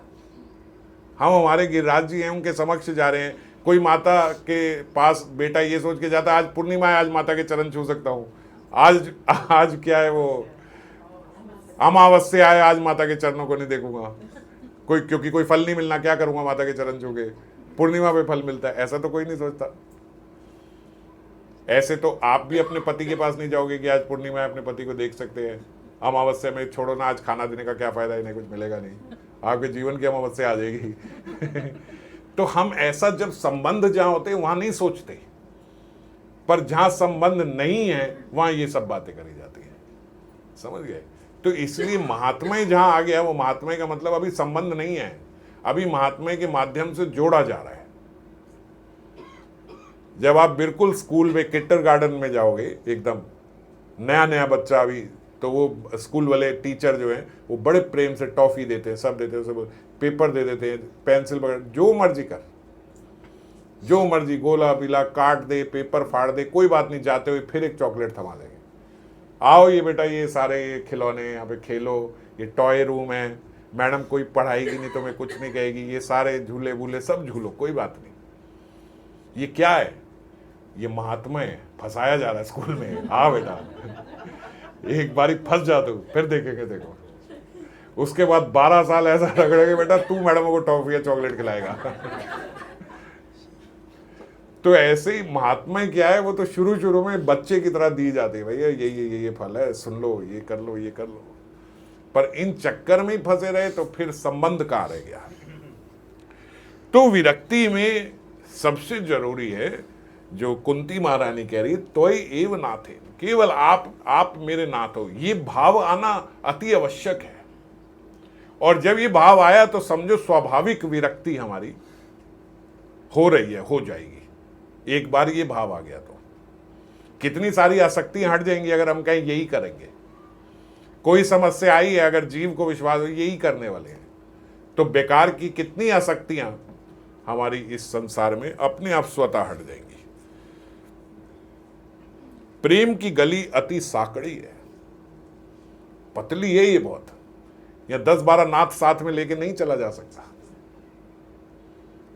हम हमारे गिरिराज जी हैं, उनके समक्ष जा रहे हैं, कोई माता के पास बेटा ये सोच के जाता है आज पूर्णिमा है, आज माता के चरण छू सकता हूँ, आज क्या है वो अमावस्या है, आज माता के चरणों को नहीं देखूंगा, कोई क्योंकि कोई फल नहीं मिलना, क्या करूंगा माता के चरण छू के, पूर्णिमा पे फल मिलता है, ऐसा तो कोई नहीं सोचता। ऐसे तो आप भी अपने पति के पास नहीं जाओगे कि आज पूर्णिमा है, अपने पति को देख सकते हैं, अमावस्या में छोड़ो ना, आज खाना देने का क्या फायदा, इन्हें कुछ मिलेगा नहीं, आपके जीवन की अमावस्या आ जाएगी। तो हम ऐसा जब संबंध जहां होते हैं वहां नहीं सोचते, पर जहां संबंध नहीं है वहां ये सब बातें करी जाती है, समझ गए। तो इसलिए महात्मय जहां आ गया, वो महात्मय का मतलब अभी संबंध नहीं है, अभी महात्मय के माध्यम से जोड़ा जा रहा है। जब आप बिल्कुल स्कूल में किंडर गार्डन में जाओगे, एकदम नया नया बच्चा अभी, तो वो स्कूल वाले टीचर जो हैं वो बड़े प्रेम से टॉफी देते हैं, सब देते हैं, सब पेपर दे देते हैं, पेंसिल वगैरह, जो मर्जी कर, जो मर्जी, गोला पीला काट दे, पेपर फाड़ दे, कोई बात नहीं, जाते हुए फिर एक चॉकलेट थमा देंगे, आओ ये बेटा ये सारे ये खिलौने यहाँ पे खेलो, ये टॉय रूम है, मैडम कोई पढ़ाएगी नहीं, तुम्हें कुछ नहीं कहेगी, ये सारे झूले वूले सब झूलो, कोई बात नहीं। ये क्या है? ये महात्मा है, फंसाया जा रहा है स्कूल में। हाँ बेटा, एक बारी फंस जा तू, फिर देखेंगे, देखो उसके बाद 12 साल ऐसा रगड़ेगा बेटा, तू मैडम को टॉफी या चॉकलेट खिलाएगा। तो ऐसे ही महात्मा क्या है, वो तो शुरू शुरू में बच्चे की तरह दी जाती है, भैया ये फल है, सुन लो, ये कर लो, ये कर लो। पर इन चक्कर में ही फंसे रहे तो फिर संबंध कहाँ रह गया। तो विरक्ति में सबसे जरूरी है जो कुंती महारानी कह रही, तोय एव नाथे, केवल आप मेरे नाथ हो, ये भाव आना अति आवश्यक है। और जब ये भाव आया तो समझो स्वाभाविक विरक्ति हमारी हो रही है, हो जाएगी। एक बार ये भाव आ गया तो कितनी सारी आसक्तियां हट जाएंगी अगर हम कहें यही करेंगे। कोई समस्या आई है, अगर जीव को विश्वास हो यही करने वाले हैं, तो बेकार की कितनी आसक्तियां हमारी इस संसार में अपने आप स्वतः हट जाएंगी। प्रेम की गली अति साकड़ी है, पतली है ये बहुत, या 10-12 नाथ साथ में लेके नहीं चला जा सकता।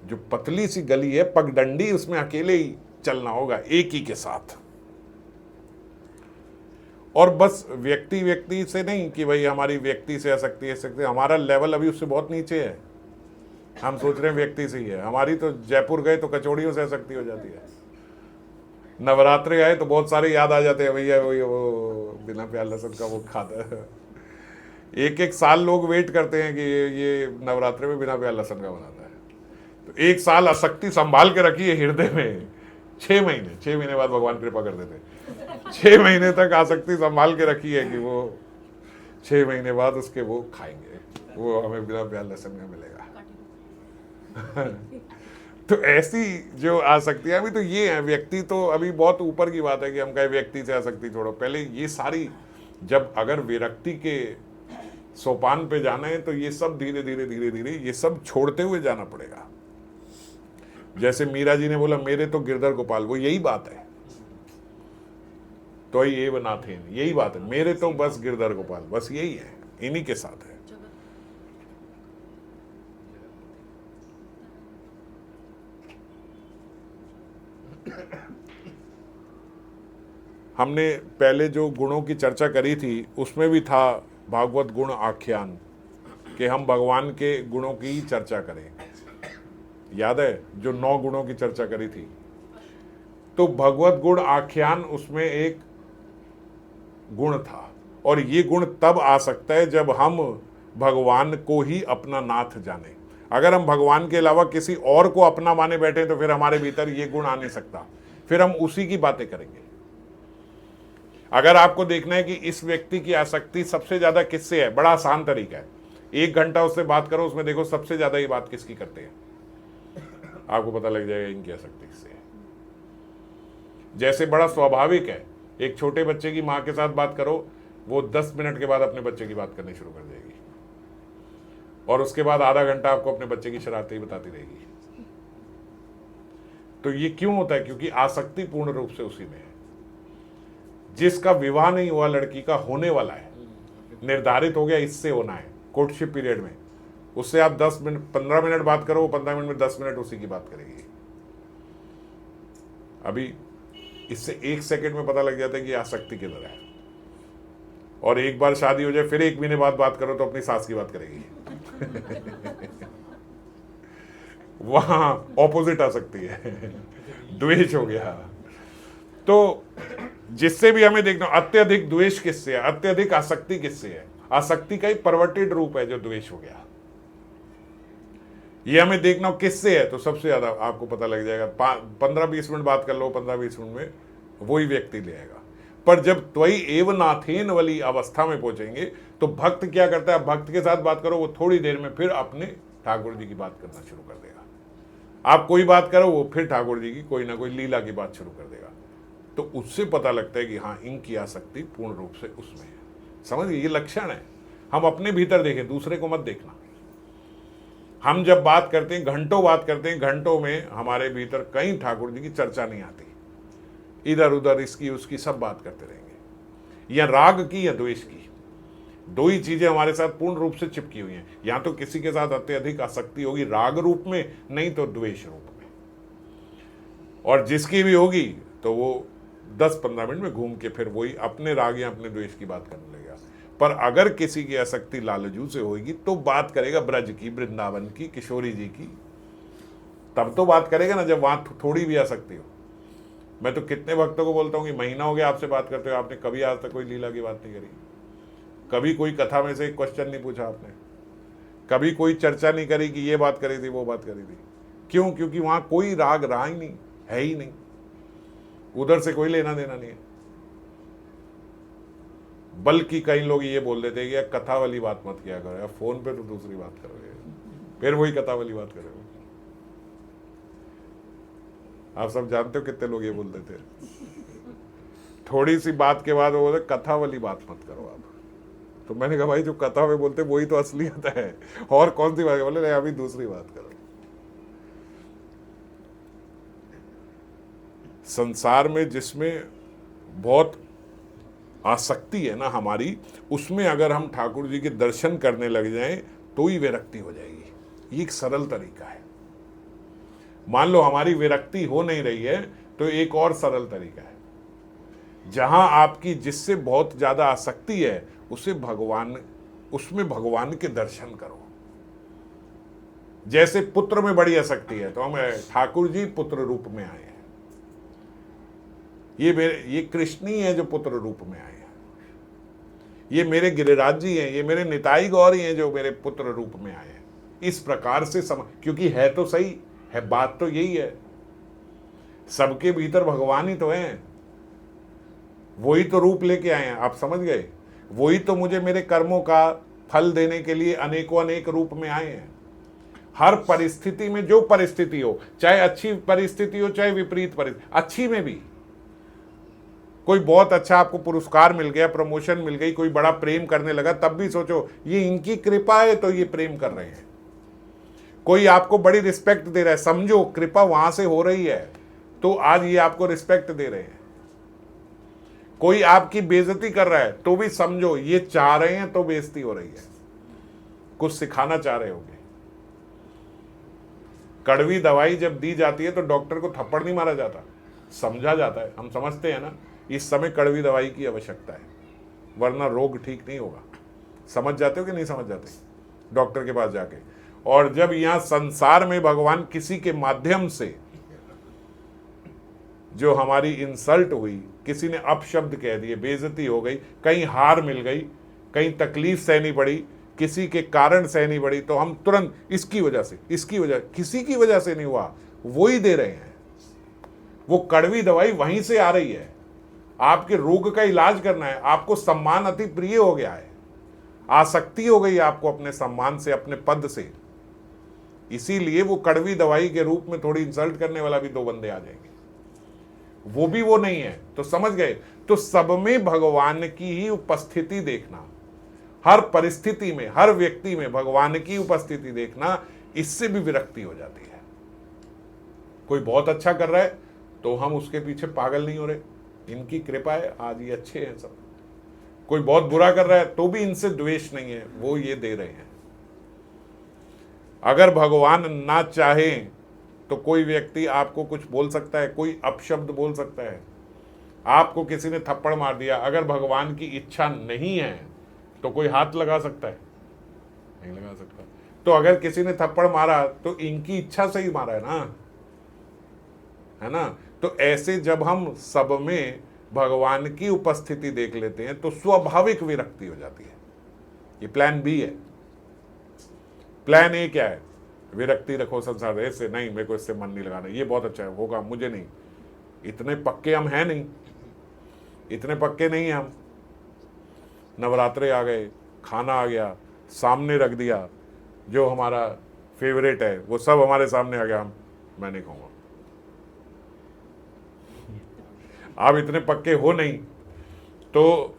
जो पतली सी गली है, पगडंडी, उसमें अकेले ही चलना होगा, एक ही के साथ। और बस व्यक्ति से नहीं कि भाई हमारी व्यक्ति से आसक्ति है, सकते, हमारा लेवल अभी उससे बहुत नीचे है। हम सोच रहे हैं व्यक्ति से ही है, हमारी तो जयपुर गए तो कचौड़ियों से आसक्ति हो जाती है, नवरात्रे आए तो बहुत सारे याद आ जाते हैं, भैया वो बिना प्याज लहसुन का वो खाता है। एक साल लोग वेट करते हैं कि ये नवरात्रे में बिना प्याज लहसुन का बनाता है। तो 1 साल आसक्ति संभाल के रखी है हृदय में, 6 महीने बाद भगवान कृपा कर देते, 6 महीने तक आसक्ति संभाल के रखी है कि वो 6 महीने बाद उसके वो खाएंगे, वो हमें बिना प्याज लहसुन का मिलेगा। तो ऐसी जो आसक्तियां भी तो ये है, व्यक्ति तो अभी बहुत ऊपर की बात है कि हम कहें व्यक्ति से आसक्ति छोड़ो। पहले ये सारी, जब अगर विरक्ति के सोपान पे जाना है तो ये सब धीरे धीरे ये सब छोड़ते हुए जाना पड़ेगा। जैसे मीरा जी ने बोला मेरे तो गिरधर गोपाल, वो यही बात है, तो ये बनाते हैं, यही बात है, मेरे तो बस गिरधर गोपाल, बस यही है, इन्हीं के साथ है। हमने पहले जो गुणों की चर्चा करी थी उसमें भी था भागवत गुण आख्यान, कि हम भगवान के गुणों की चर्चा करें। याद है जो 9 गुणों की चर्चा करी थी, तो भगवत गुण आख्यान उसमें एक गुण था, और ये गुण तब आ सकता है जब हम भगवान को ही अपना नाथ जाने। अगर हम भगवान के अलावा किसी और को अपना माने बैठे तो फिर हमारे भीतर ये गुण आ नहीं सकता, फिर हम उसी की बातें करेंगे। अगर आपको देखना है कि इस व्यक्ति की आसक्ति सबसे ज्यादा किससे है, बड़ा आसान तरीका है, 1 घंटा उससे बात करो, उसमें देखो सबसे ज्यादा ये बात किसकी करते हैं, आपको पता लग जाएगा इनकी आसक्ति किससे है। जैसे बड़ा स्वाभाविक है, एक छोटे बच्चे की माँ के साथ बात करो, वो 10 मिनट के बाद अपने बच्चे की बात करनी शुरू कर देगी, और उसके बाद आधा घंटा आपको अपने बच्चे की शरारतें ही बताती रहेगी। तो ये क्यों होता है? क्योंकि आसक्ति पूर्ण रूप से उसी में है। जिसका विवाह नहीं हुआ लड़की का, होने वाला है, निर्धारित हो गया इससे होना है कोर्टशिप पीरियड में, उससे आप 15 मिनट बात करो, 15 मिनट में 10 मिनट उसी की बात करेगी। अभी इससे 1 सेकंड में पता लग जाता है कि आसक्ति किधर है। और एक बार शादी हो जाए फिर 1 महीने बाद बात करो तो अपनी सास की बात करेगी। वहां ऑपोजिट आ सकती है, द्वेष हो गया। तो जिससे भी हमें देखना, अत्यधिक द्वेष किससे है, अत्यधिक आसक्ति किससे है। आसक्ति का ही परवर्टेड रूप है जो द्वेष हो गया। ये हमें देखना किससे है, तो सबसे ज्यादा आपको पता लग जाएगा। 15-20 मिनट बात कर लो, 15-20 मिनट में वही व्यक्ति ले आएगा। पर जब त्वयि एव नाथेन वाली अवस्था में पहुंचेंगे तो भक्त क्या करता है, भक्त के साथ बात करो, वो थोड़ी देर में फिर अपने ठाकुर जी की बात करना शुरू कर देगा। आप कोई बात करो, वो फिर ठाकुर जी की कोई ना कोई लीला की बात शुरू कर देगा। तो उससे पता लगता है कि हाँ, इनकी आसक्ति पूर्ण रूप से उसमें है। समझिए, ये लक्षण है। हम अपने भीतर देखें, दूसरे को मत देखना। हम जब बात करते हैं, घंटों बात करते हैं, घंटों में हमारे भीतर कहीं ठाकुर जी की चर्चा नहीं आती। इधर उधर इसकी उसकी सब बात करते रहेंगे, या राग की या द्वेष की। दो ही चीजें हमारे साथ पूर्ण रूप से चिपकी हुई हैं। या तो किसी के साथ अत्यधिक आसक्ति होगी राग रूप में, नहीं तो द्वेष रूप में। और जिसकी भी होगी तो वो 10-15 मिनट में घूम के फिर वही अपने राग या अपने द्वेष की बात करने लगेगा। पर अगर किसी की आसक्ति लालजू से होगी तो बात करेगा ब्रज की, वृंदावन की, किशोरी जी की। तब तो बात करेगा ना, जब वहां थोड़ी भी आसक्ति हो। मैं तो कितने भक्तों को बोलता हूँ कि महीना हो गया आपसे बात करते हो, आपने कभी आज तक कोई लीला की बात नहीं करी, कभी कोई कथा में से एक क्वेश्चन नहीं पूछा आपने, कभी कोई चर्चा नहीं करी कि ये बात करी थी, वो बात करी थी। क्यों? क्योंकि वहां कोई राग रहा ही नहीं, है ही नहीं, उधर से कोई लेना देना नहीं है। बल्कि कई लोग ये बोल देते हैं कि कथा वाली बात मत किया करो, या फोन पे तो दूसरी बात करोगे, फिर वही कथा वाली बात करोगे। आप सब जानते हो कितने लोग ये बोल देते हैं। थोड़ी सी बात के बाद वो बोलते कथा वाली बात मत करो आप। तो मैंने कहा भाई, जो कथा में बोलते वही तो असलियत है, और कौन सी बात? बोले नहीं, अभी दूसरी बात करो। संसार में जिसमें बहुत आसक्ति है ना हमारी, उसमें अगर हम ठाकुर जी के दर्शन करने लग जाएं तो ही विरक्ति हो जाएगी। ये एक सरल तरीका है। मान लो हमारी विरक्ति हो नहीं रही है तो एक और सरल तरीका है, जहां आपकी जिससे बहुत ज्यादा आसक्ति है उसमें भगवान के दर्शन करो। जैसे पुत्र में बड़ी आसक्ति है तो हम ठाकुर जी पुत्र रूप में आए हैं, ये कृष्ण ही है जो पुत्र रूप में आए हैं, ये मेरे गिरिराज जी हैं, ये मेरे निताई गौरी हैं जो मेरे पुत्र रूप में आए हैं। इस प्रकार से क्योंकि है तो सही है, बात तो यही है, सबके भीतर भगवान ही तो हैं, वही तो रूप लेके आए हैं। आप समझ गए? वही तो मुझे मेरे कर्मों का फल देने के लिए अनेकों अनेक रूप में आए हैं। हर परिस्थिति में, जो परिस्थिति हो, चाहे अच्छी परिस्थिति हो चाहे विपरीत परिस्थिति, अच्छी में भी कोई बहुत अच्छा आपको पुरस्कार मिल गया, प्रमोशन मिल गई, कोई बड़ा प्रेम करने लगा, तब भी सोचो ये इनकी कृपा है तो ये प्रेम कर रहे हैं। कोई आपको बड़ी रिस्पेक्ट दे रहा है, समझो कृपा वहां से हो रही है तो आज ये आपको रिस्पेक्ट दे रहे हैं। कोई आपकी बेइज्जती कर रहा है तो भी समझो ये चाह रहे हैं तो बेइज्जती हो रही है, कुछ सिखाना चाह रहे होंगे। कड़वी दवाई जब दी जाती है तो डॉक्टर को थप्पड़ नहीं मारा जाता, समझा जाता है। हम समझते हैं ना इस समय कड़वी दवाई की आवश्यकता है, वरना रोग ठीक नहीं होगा। समझ जाते हो कि नहीं समझ जाते डॉक्टर के पास जाके? और जब यहां संसार में भगवान किसी के माध्यम से जो हमारी इंसल्ट हुई, किसी ने अपशब्द कह दिए, बेइज्जती हो गई, कहीं हार मिल गई, कहीं तकलीफ सहनी पड़ी, किसी के कारण सहनी पड़ी, तो हम तुरंत इसकी वजह से, किसी की वजह से नहीं हुआ, वो ही दे रहे हैं। वो कड़वी दवाई वहीं से आ रही है। आपके रोग का इलाज करना है, आपको सम्मान अति प्रिय हो गया है, आसक्ति हो गई आपको अपने सम्मान से, अपने पद से, इसीलिए वो कड़वी दवाई के रूप में थोड़ी इंसल्ट करने वाला भी 2 बंदे आ जाएंगे, वो भी वो नहीं है। तो समझ गए? तो सब में भगवान की ही उपस्थिति देखना, हर परिस्थिति में, हर व्यक्ति में भगवान की उपस्थिति देखना, इससे भी विरक्ति हो जाती है। कोई बहुत अच्छा कर रहा है तो हम उसके पीछे पागल नहीं हो रहे, इनकी कृपा है आज ये अच्छे हैं सब। कोई बहुत बुरा कर रहा है तो भी इनसे द्वेष नहीं है, वो ये दे रहे हैं। अगर भगवान ना चाहे तो कोई व्यक्ति आपको कुछ बोल सकता है, कोई अपशब्द बोल सकता है, आपको किसी ने थप्पड़ मार दिया, अगर भगवान की इच्छा नहीं है तो कोई हाथ लगा सकता है? नहीं लगा सकता। तो अगर किसी ने थप्पड़ मारा तो इनकी इच्छा से ही मारा है ना, है ना? तो ऐसे जब हम सब में भगवान की उपस्थिति देख लेते हैं तो स्वाभाविक विरक्ति हो जाती है। ये प्लान बी है। प्लान ए क्या है? विरक्ति रखो संसार ऐसे, नहीं मेरे को इससे मन नहीं लगाना, ये बहुत अच्छा है, होगा, मुझे नहीं। इतने पक्के हम हैं नहीं, इतने पक्के नहीं हैं हम। नवरात्रे आ गए, खाना आ गया, सामने रख दिया, जो हमारा फेवरेट है वो सब हमारे सामने आ गया, मैं नहीं खाऊंगा। आप इतने पक्के हो नहीं। तो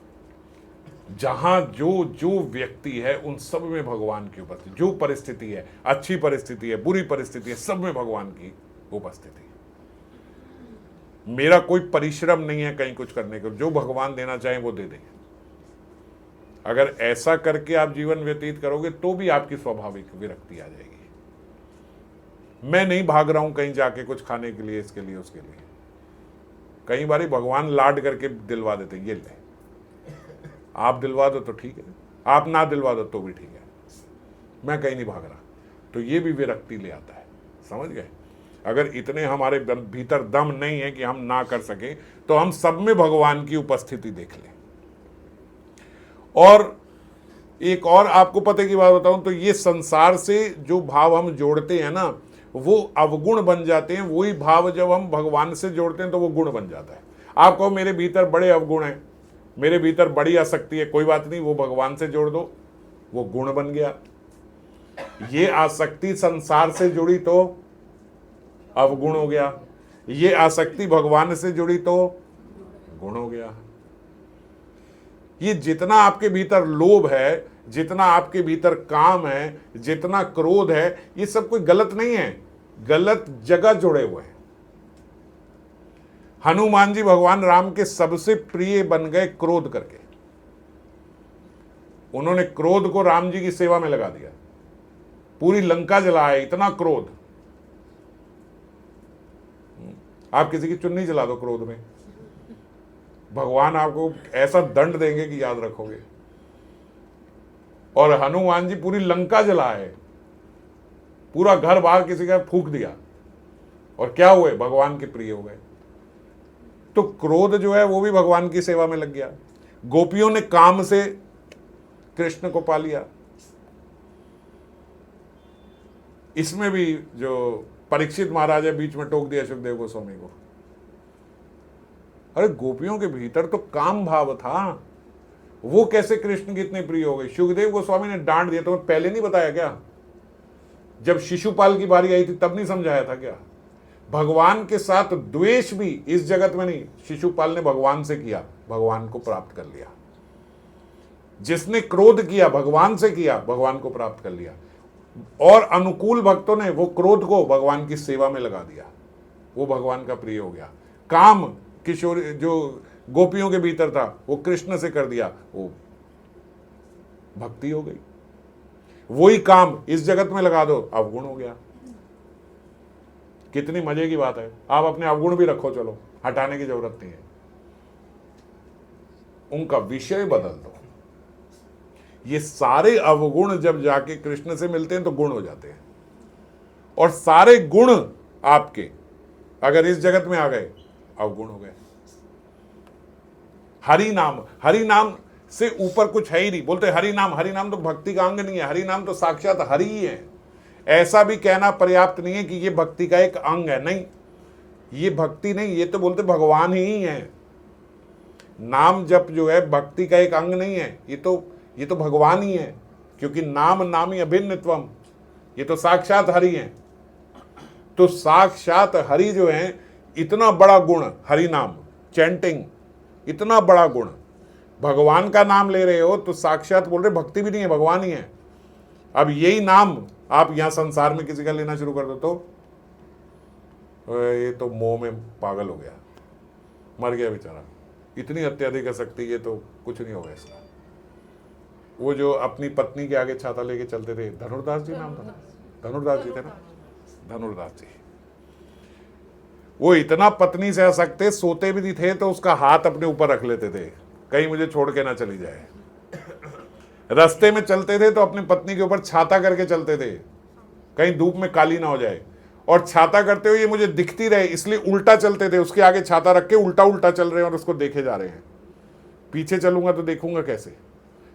जहां जो जो व्यक्ति है उन सब में भगवान की उपस्थिति, जो परिस्थिति है, अच्छी परिस्थिति है, बुरी परिस्थिति है, सब में भगवान की उपस्थिति। मेरा कोई परिश्रम नहीं है कहीं कुछ करने को, जो भगवान देना चाहें वो दे देंगे। अगर ऐसा करके आप जीवन व्यतीत करोगे तो भी आपकी स्वाभाविक विरक्ति आ जाएगी। मैं नहीं भाग रहा हूं कहीं जाके कुछ खाने के लिए, इसके लिए, उसके लिए। कई बार भगवान लाड करके दिलवा देते, ये ले, आप दिलवा दो तो ठीक है, आप ना दिलवा दो तो भी ठीक है, मैं कहीं नहीं भाग रहा। तो ये भी विरक्ति ले आता है, समझ गए? अगर इतने हमारे भीतर दम नहीं है कि हम ना कर सके, तो हम सब में भगवान की उपस्थिति देख लें। और एक और आपको पते की बात बताऊं तो ये संसार से जो भाव हम जोड़ते हैं ना, वो अवगुण बन जाते हैं। वही भाव जब हम भगवान से जोड़ते हैं तो वो गुण बन जाता है। आप कहो मेरे भीतर बड़े अवगुण हैं, मेरे भीतर बड़ी आसक्ति है, कोई बात नहीं, वो भगवान से जोड़ दो, वो गुण बन गया। ये आसक्ति संसार से जुड़ी तो अवगुण हो गया, ये आसक्ति भगवान से जुड़ी तो गुण हो गया। ये जितना आपके भीतर लोभ है, जितना आपके भीतर काम है, जितना क्रोध है, ये सब कोई गलत नहीं है, गलत जगह जुड़े हुए हैं। हनुमान जी भगवान राम के सबसे प्रिय बन गए क्रोध करके। उन्होंने क्रोध को राम जी की सेवा में लगा दिया, पूरी लंका जलाए, इतना क्रोध। आप किसी की चुन्नी जला दो क्रोध में, भगवान आपको ऐसा दंड देंगे कि याद रखोगे। और हनुमान जी पूरी लंका जलाए, पूरा घर बाहर किसी का फूंक दिया, और क्या हुए? भगवान के प्रिय हो गए। तो क्रोध जो है वो भी भगवान की सेवा में लग गया। गोपियों ने काम से कृष्ण को पा लिया। इसमें भी जो परीक्षित महाराज है, बीच में टोक दिया सुखदेव गोस्वामी को। अरे गोपियों के भीतर तो काम भाव था, वो कैसे कृष्ण की इतने प्रिय हो गए? सुखदेव गोस्वामी ने डांट दिया। तो पहले नहीं बताया क्या? जब शिशुपाल की बारी आई थी तब नहीं समझाया था क्या? भगवान के साथ द्वेष भी इस जगत में नहीं, शिशुपाल ने भगवान से किया, भगवान को प्राप्त कर लिया। जिसने क्रोध किया भगवान से किया, भगवान को प्राप्त कर लिया। और अनुकूल भक्तों ने वो क्रोध को भगवान की सेवा में लगा दिया, वो भगवान का प्रिय हो गया। काम किशोर जो गोपियों के भीतर था वो कृष्ण से कर दिया, वो भक्ति हो गई। वही काम इस जगत में लगा दो, अवगुण हो गया। कितनी मजे की बात है। आप अपने अवगुण भी रखो, चलो, हटाने की जरूरत नहीं है, उनका विषय बदल दो। ये सारे अवगुण जब जाके कृष्ण से मिलते हैं तो गुण हो जाते हैं। और सारे गुण आपके अगर इस जगत में आ गए, अवगुण हो गए। हरि नाम से ऊपर कुछ है ही नहीं। बोलते हरि नाम तो भक्ति का अंग नहीं है, हरि नाम तो साक्षात हरि ही है। ऐसा भी कहना पर्याप्त नहीं है कि ये भक्ति का एक अंग है, नहीं, ये भक्ति नहीं, ये तो बोलते भगवान ही है। नाम जप जो है भक्ति का एक अंग नहीं है, ये तो भगवान ही है, क्योंकि नाम नामी अभिन्नत्वम, ये तो साक्षात हरि है। तो साक्षात हरि जो है, इतना बड़ा गुण हरि नाम, चैंटिंग, इतना बड़ा गुण। भगवान का नाम ले रहे हो तो साक्षात बोल रहे भक्ति भी नहीं है, भगवान ही है। अब यही नाम आप यहां संसार में किसी का लेना शुरू कर दो तो ये तो मोह में पागल हो गया, मर गया बेचारा, इतनी अत्यधिक शक्ति, ये तो कुछ नहीं होगा इसका। वो जो अपनी पत्नी के आगे छाता लेके चलते थे, धनुर्दास जी नाम था, धनुर्दास जी थे ना, धनुर्दास जी, वो इतना पत्नी से आसक्त, सोते भी नहीं थे तो उसका हाथ अपने ऊपर रख लेते थे, कहीं मुझे छोड़ के ना चली जाए। रास्ते में चलते थे तो अपनी पत्नी के ऊपर छाता करके चलते थे, कहीं धूप में काली ना हो जाए। और छाता करते हुए ये मुझे दिखती रहे इसलिए उल्टा चलते थे, उसके आगे छाता रख के उल्टा उल्टा चल रहे हैं और उसको देखे जा रहे हैं। पीछे चलूंगा तो देखूंगा कैसे,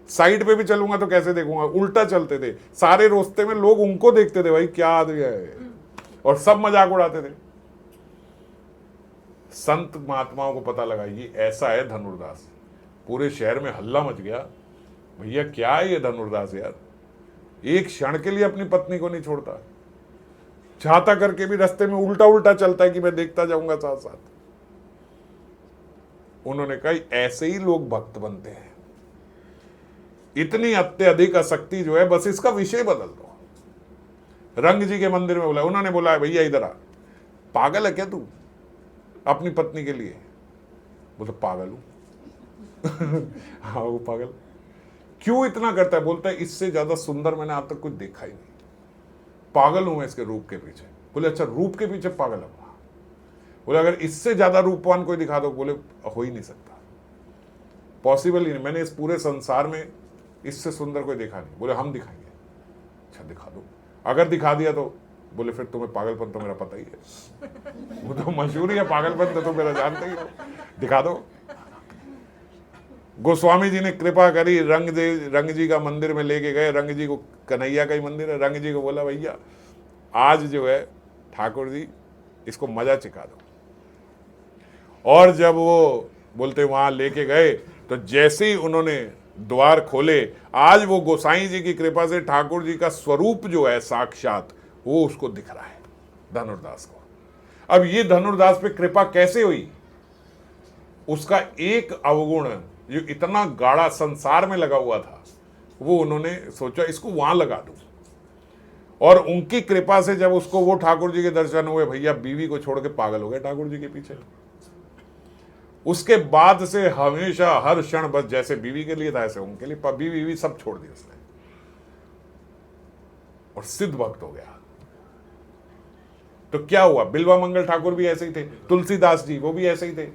साइड पे भी चलूंगा तो कैसे देखूंगा, उल्टा चलते थे। सारे रास्ते में लोग उनको देखते थे, भाई क्या आदमी है, और सब मजाक उड़ाते थे। संत महात्माओं को पता लगा ये ऐसा है धनुर्दास। पूरे शहर में हल्ला मच गया, भैया क्या है ये धनुर्दास यार, एक क्षण के लिए अपनी पत्नी को नहीं छोड़ता, छाता करके भी रास्ते में उल्टा उल्टा चलता है कि मैं देखता जाऊंगा साथ साथ। उन्होंने कहा ऐसे ही लोग भक्त बनते हैं, इतनी अत्यधिक आसक्ति जो है, बस इसका विषय बदल दो। रंग जी के मंदिर में बोला, उन्होंने बोला भैया इधर आ, पागल है क्या तू अपनी पत्नी के लिए? बोला पागल हूं। हाँ वो पागल क्यों इतना करता है? बोलता है इससे ज्यादा सुंदर मैंने आज तक कुछ देखा ही नहीं, पागल हूं मैं इसके रूप के पीछे। बोले अच्छा रूप के पीछे पागल है? बोले अगर इससे ज्यादा रूपवान कोई दिखा दो। बोले हो ही नहीं सकता, पॉसिबल ही नहीं, मैंने इस पूरे संसार में इससे सुंदर कोई देखा नहीं। बोले हम दिखाएंगे। अच्छा दिखा दो। अगर दिखा दिया तो? बोले फिर तुम्हें पागलपन तो मेरा पता ही है, वो तो मशहूर ही है पागलपन, तो तुम मेरा जानते ही हो, दिखा दो। गोस्वामी जी ने कृपा करी, रंग जी का मंदिर में लेके गए। रंग जी को, कन्हैया का ही मंदिर है, रंग जी को बोला भैया आज जो है ठाकुर जी इसको मजा चिखा दो। और जब वो बोलते वहां लेके गए तो जैसे ही उन्होंने द्वार खोले, आज वो गोसाई जी की कृपा से ठाकुर जी का स्वरूप जो है साक्षात वो उसको दिख रहा है धनुर्दास को। अब ये धनुर्दास पे कृपा कैसे हुई? उसका एक अवगुण जो इतना गाढ़ा संसार में लगा हुआ था, वो उन्होंने सोचा इसको वहां लगा दूं। और उनकी कृपा से जब उसको वो ठाकुर जी के दर्शन हुए, भैया बीवी को छोड़ के पागल हो गए ठाकुर जी के पीछे। उसके बाद से हमेशा हर क्षण बस जैसे बीवी के लिए था ऐसे उनके लिए, बीवी सब छोड़ दी उसने और सिद्ध भक्त हो गया। तो क्या हुआ? बिल्वा मंगल ठाकुर भी ऐसे ही थे, तुलसीदास जी वो भी ऐसे ही थे,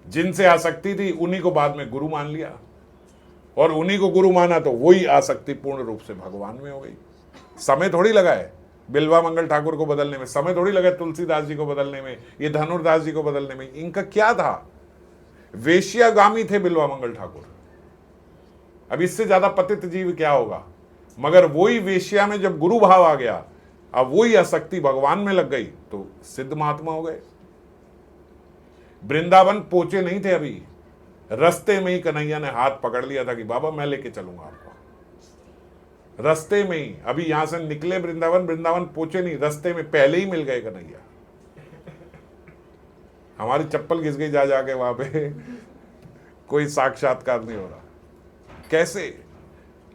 जिनसे आसक्ति थी उन्हीं को बाद में गुरु मान लिया, और उन्हीं को गुरु माना तो वही आसक्ति पूर्ण रूप से भगवान में हो गई। समय थोड़ी लगा है बिल्वा मंगल ठाकुर को बदलने में, समय थोड़ी लगा तुलसीदास जी को बदलने में, ये धनुर्दास जी को बदलने में। इनका क्या था? वेश्यागामी थे बिल्वा मंगल ठाकुर। अब इससे ज्यादा पतित जीव क्या होगा? मगर वही वेश्या में जब गुरु भाव आ गया, अब वही आसक्ति भगवान में लग गई तो सिद्ध महात्मा हो गए। वृंदावन पहुंचे नहीं थे अभी, रास्ते में ही कन्हैया ने हाथ पकड़ लिया था कि बाबा मैं लेके चलूंगा आपको। रास्ते में ही, अभी यहां से निकले वृंदावन पहुंचे नहीं, रास्ते में पहले ही मिल गए कन्हैया। हमारी चप्पल घिस गई जा जाके वहां पे, कोई साक्षात्कार नहीं हो रहा। कैसे?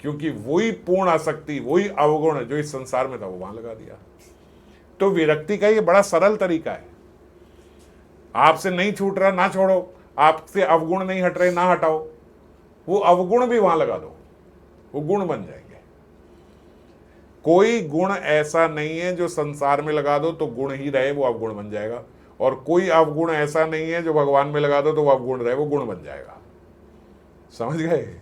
क्योंकि वही पूर्ण आसक्ति, वही अवगुण जो इस संसार में था वो वहां लगा दिया। तो विरक्ति का ये बड़ा सरल तरीका है। आपसे नहीं छूट रहा ना छोड़ो, आपसे अवगुण नहीं हट रहे ना हटाओ, वो अवगुण भी वहां लगा दो, वो गुण बन जाएंगे। कोई गुण ऐसा नहीं है जो संसार में लगा दो तो गुण ही रहे, वो अवगुण बन जाएगा, और कोई अवगुण ऐसा नहीं है जो भगवान में लगा दो तो वो अवगुण रहे, वो गुण बन जाएगा। समझ गए?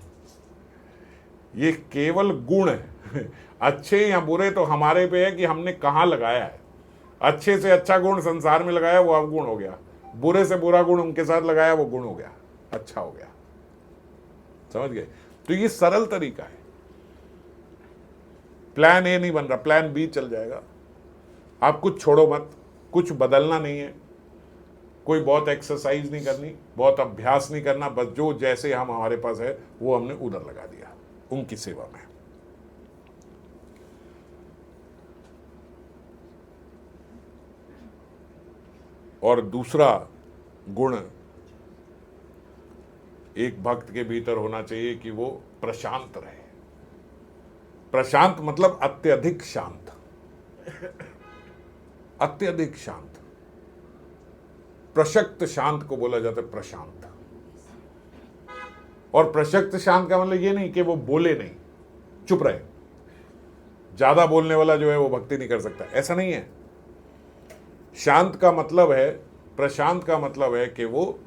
ये केवल गुण है। अच्छे या बुरे तो हमारे पे है कि हमने कहां लगाया है। अच्छे से अच्छा गुण संसार में लगाया वो अवगुण हो गया, बुरे से बुरा गुण उनके साथ लगाया वो गुण हो गया, अच्छा हो गया। समझ गए? तो ये सरल तरीका है। प्लान ए नहीं बन रहा, प्लान बी चल जाएगा। आप कुछ छोड़ो मत, कुछ बदलना नहीं है, कोई बहुत एक्सरसाइज नहीं करनी, बहुत अभ्यास नहीं करना, बस जो जैसे हम हमारे पास है वो हमने उधर लगा दिया उनकी सेवा में। और दूसरा गुण एक भक्त के भीतर होना चाहिए कि वो प्रशांत रहे। प्रशांत मतलब अत्यधिक शांत, अत्यधिक शांत। प्रशक्त शांत को बोला जाता है प्रशांत। और प्रशक्त शांत का मतलब ये नहीं कि वो बोले नहीं, चुप रहे। ज्यादा बोलने वाला जो है वो भक्ति नहीं कर सकता, ऐसा नहीं है। शांत का मतलब है, प्रशांत का मतलब है कि वो,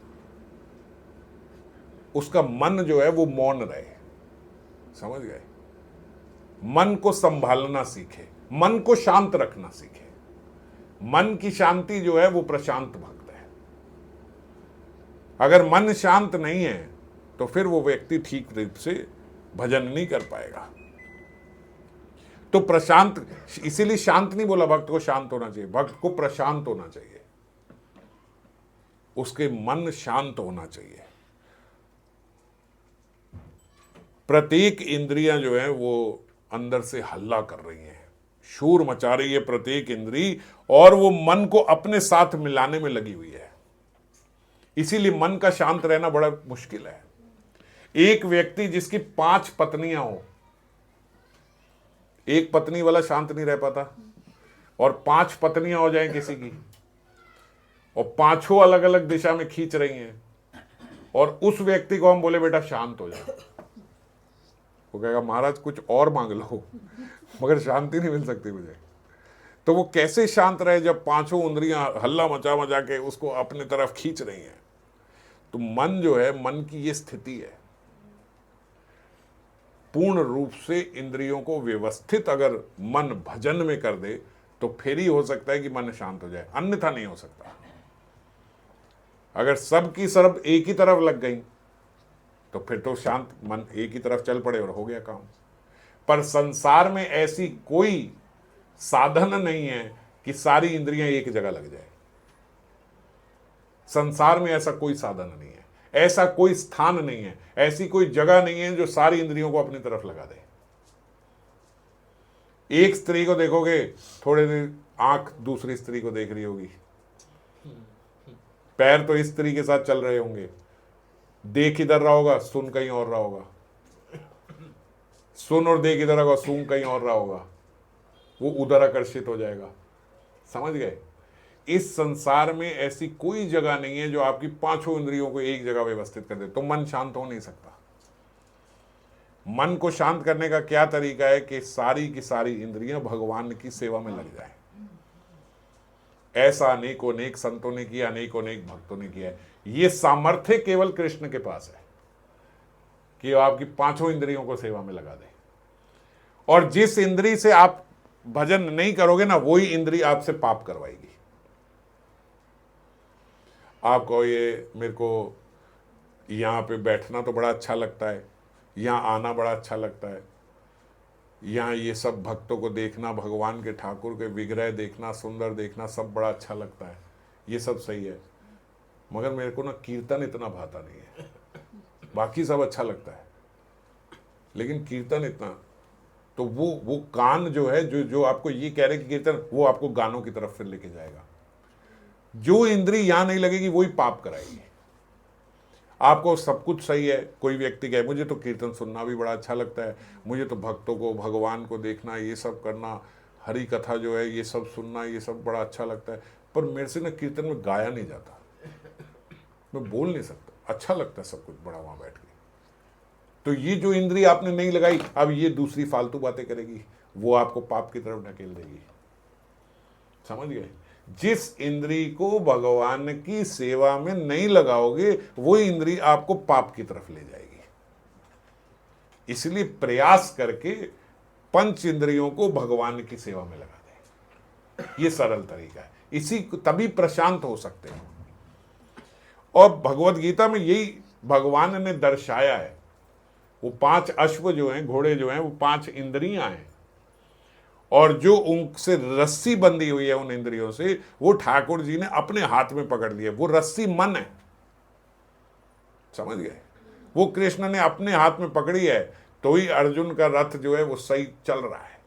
उसका मन जो है वो मौन रहे। समझ गए? मन को संभालना सीखे। मन को शांत रखना सीखे। मन की शांति जो है वो प्रशांत भक्त है। अगर मन शांत नहीं है तो फिर वो व्यक्ति ठीक रूप से भजन नहीं कर पाएगा। तो प्रशांत, इसीलिए शांत नहीं बोला, भक्त को शांत होना चाहिए, भक्त को प्रशांत होना चाहिए, उसके मन शांत होना चाहिए। प्रत्येक इंद्रियां जो है वो अंदर से हल्ला कर रही हैं, शोर मचा रही है प्रत्येक इंद्री, और वो मन को अपने साथ मिलाने में लगी हुई है। इसीलिए मन का शांत रहना बड़ा मुश्किल है। एक व्यक्ति जिसकी 5 पत्नियां हो, एक पत्नी वाला शांत नहीं रह पाता, और 5 पत्नियां हो जाएं किसी की, और 5 अलग अलग दिशा में खींच रही हैं, और उस व्यक्ति को हम बोले बेटा शांत हो जाए, वो कहेगा महाराज कुछ और मांग लो, मगर शांति नहीं मिल सकती मुझे। तो वो कैसे शांत रहे जब 5 इंद्रियां हल्ला मचा मचा के उसको अपने तरफ खींच रही हैं। तो मन जो है, मन की ये स्थिति है, पूर्ण रूप से इंद्रियों को व्यवस्थित अगर मन भजन में कर दे तो फिर ही हो सकता है कि मन शांत हो जाए, अन्यथा नहीं हो सकता। अगर सब की सब एक ही तरफ लग गई तो फिर तो शांत मन एक ही तरफ चल पड़े और हो गया काम। पर संसार में ऐसी कोई साधन नहीं है कि सारी इंद्रियां एक जगह लग जाए। संसार में ऐसा कोई साधन नहीं है, ऐसा कोई स्थान नहीं है, ऐसी कोई जगह नहीं है जो सारी इंद्रियों को अपनी तरफ लगा दे। एक स्त्री को देखोगे, थोड़े देर आंख दूसरी स्त्री को देख रही होगी, पैर तो इस स्त्री के साथ चल रहे होंगे, देख इधर रहा होगा, सुन कहीं और रहा होगा, सुन और देख इधर होगा, सुन कहीं और रहा होगा, वो उधर आकर्षित हो जाएगा। समझ गए? इस संसार में ऐसी कोई जगह नहीं है जो आपकी 5 इंद्रियों को एक जगह व्यवस्थित कर दे, तो मन शांत हो नहीं सकता। मन को शांत करने का क्या तरीका है कि सारी की सारी इंद्रियां भगवान की सेवा में लग जाए। ऐसा अनेकों अनेक संतों ने किया, अनेकों अनेक भक्तों ने किया है। ये सामर्थ्य केवल कृष्ण के पास है कि वो आपकी 5 इंद्रियों को सेवा में लगा दे। और जिस इंद्री से आप भजन नहीं करोगे ना, वही इंद्री आपसे पाप करवाएगी। आपको ये, मेरे को यहाँ पे बैठना तो बड़ा अच्छा लगता है, यहाँ आना बड़ा अच्छा लगता है, यहाँ ये सब भक्तों को देखना, भगवान के ठाकुर के विग्रह देखना, सुंदर देखना, सब बड़ा अच्छा लगता है, ये सब सही है, मगर मेरे को ना कीर्तन इतना भाता नहीं है। बाकी सब अच्छा लगता है लेकिन कीर्तन इतना, तो वो कान जो है, जो आपको ये कह रहे कि कीर्तन, वो आपको गानों की तरफ फिर लेके जाएगा। जो इंद्री यहां नहीं लगेगी वही पाप कराएगी। आपको सब कुछ सही है, कोई व्यक्ति कहे मुझे तो कीर्तन सुनना भी बड़ा अच्छा लगता है, मुझे तो भक्तों को, भगवान को देखना, ये सब करना, हरि कथा जो है ये सब सुनना, ये सब बड़ा अच्छा लगता है, पर मेरे से ना कीर्तन में गाया नहीं जाता, मैं बोल नहीं सकता, अच्छा लगता है सब कुछ बड़ा वहां बैठ के। तो ये जो इंद्री आपने नहीं लगाई, अब ये दूसरी फालतू बातें करेगी, वो आपको पाप की तरफ ढकेल देगी। समझ गए? जिस इंद्री को भगवान की सेवा में नहीं लगाओगे, वो इंद्री आपको पाप की तरफ ले जाएगी। इसलिए प्रयास करके 5 इंद्रियों को भगवान की सेवा में लगा दें, ये सरल तरीका है। इसी तभी प्रशांत हो सकते हैं। और भगवत गीता में यही भगवान ने दर्शाया है। वो 5 अश्व जो हैं, घोड़े जो हैं, वो 5 इंद्रियां हैं, और जो उनसे रस्सी बंधी हुई है उन इंद्रियों से, वो ठाकुर जी ने अपने हाथ में पकड़ लिया। वो रस्सी मन है, समझ गए? वो कृष्ण ने अपने हाथ में पकड़ी है, तो ही अर्जुन का रथ जो है वो सही चल रहा है।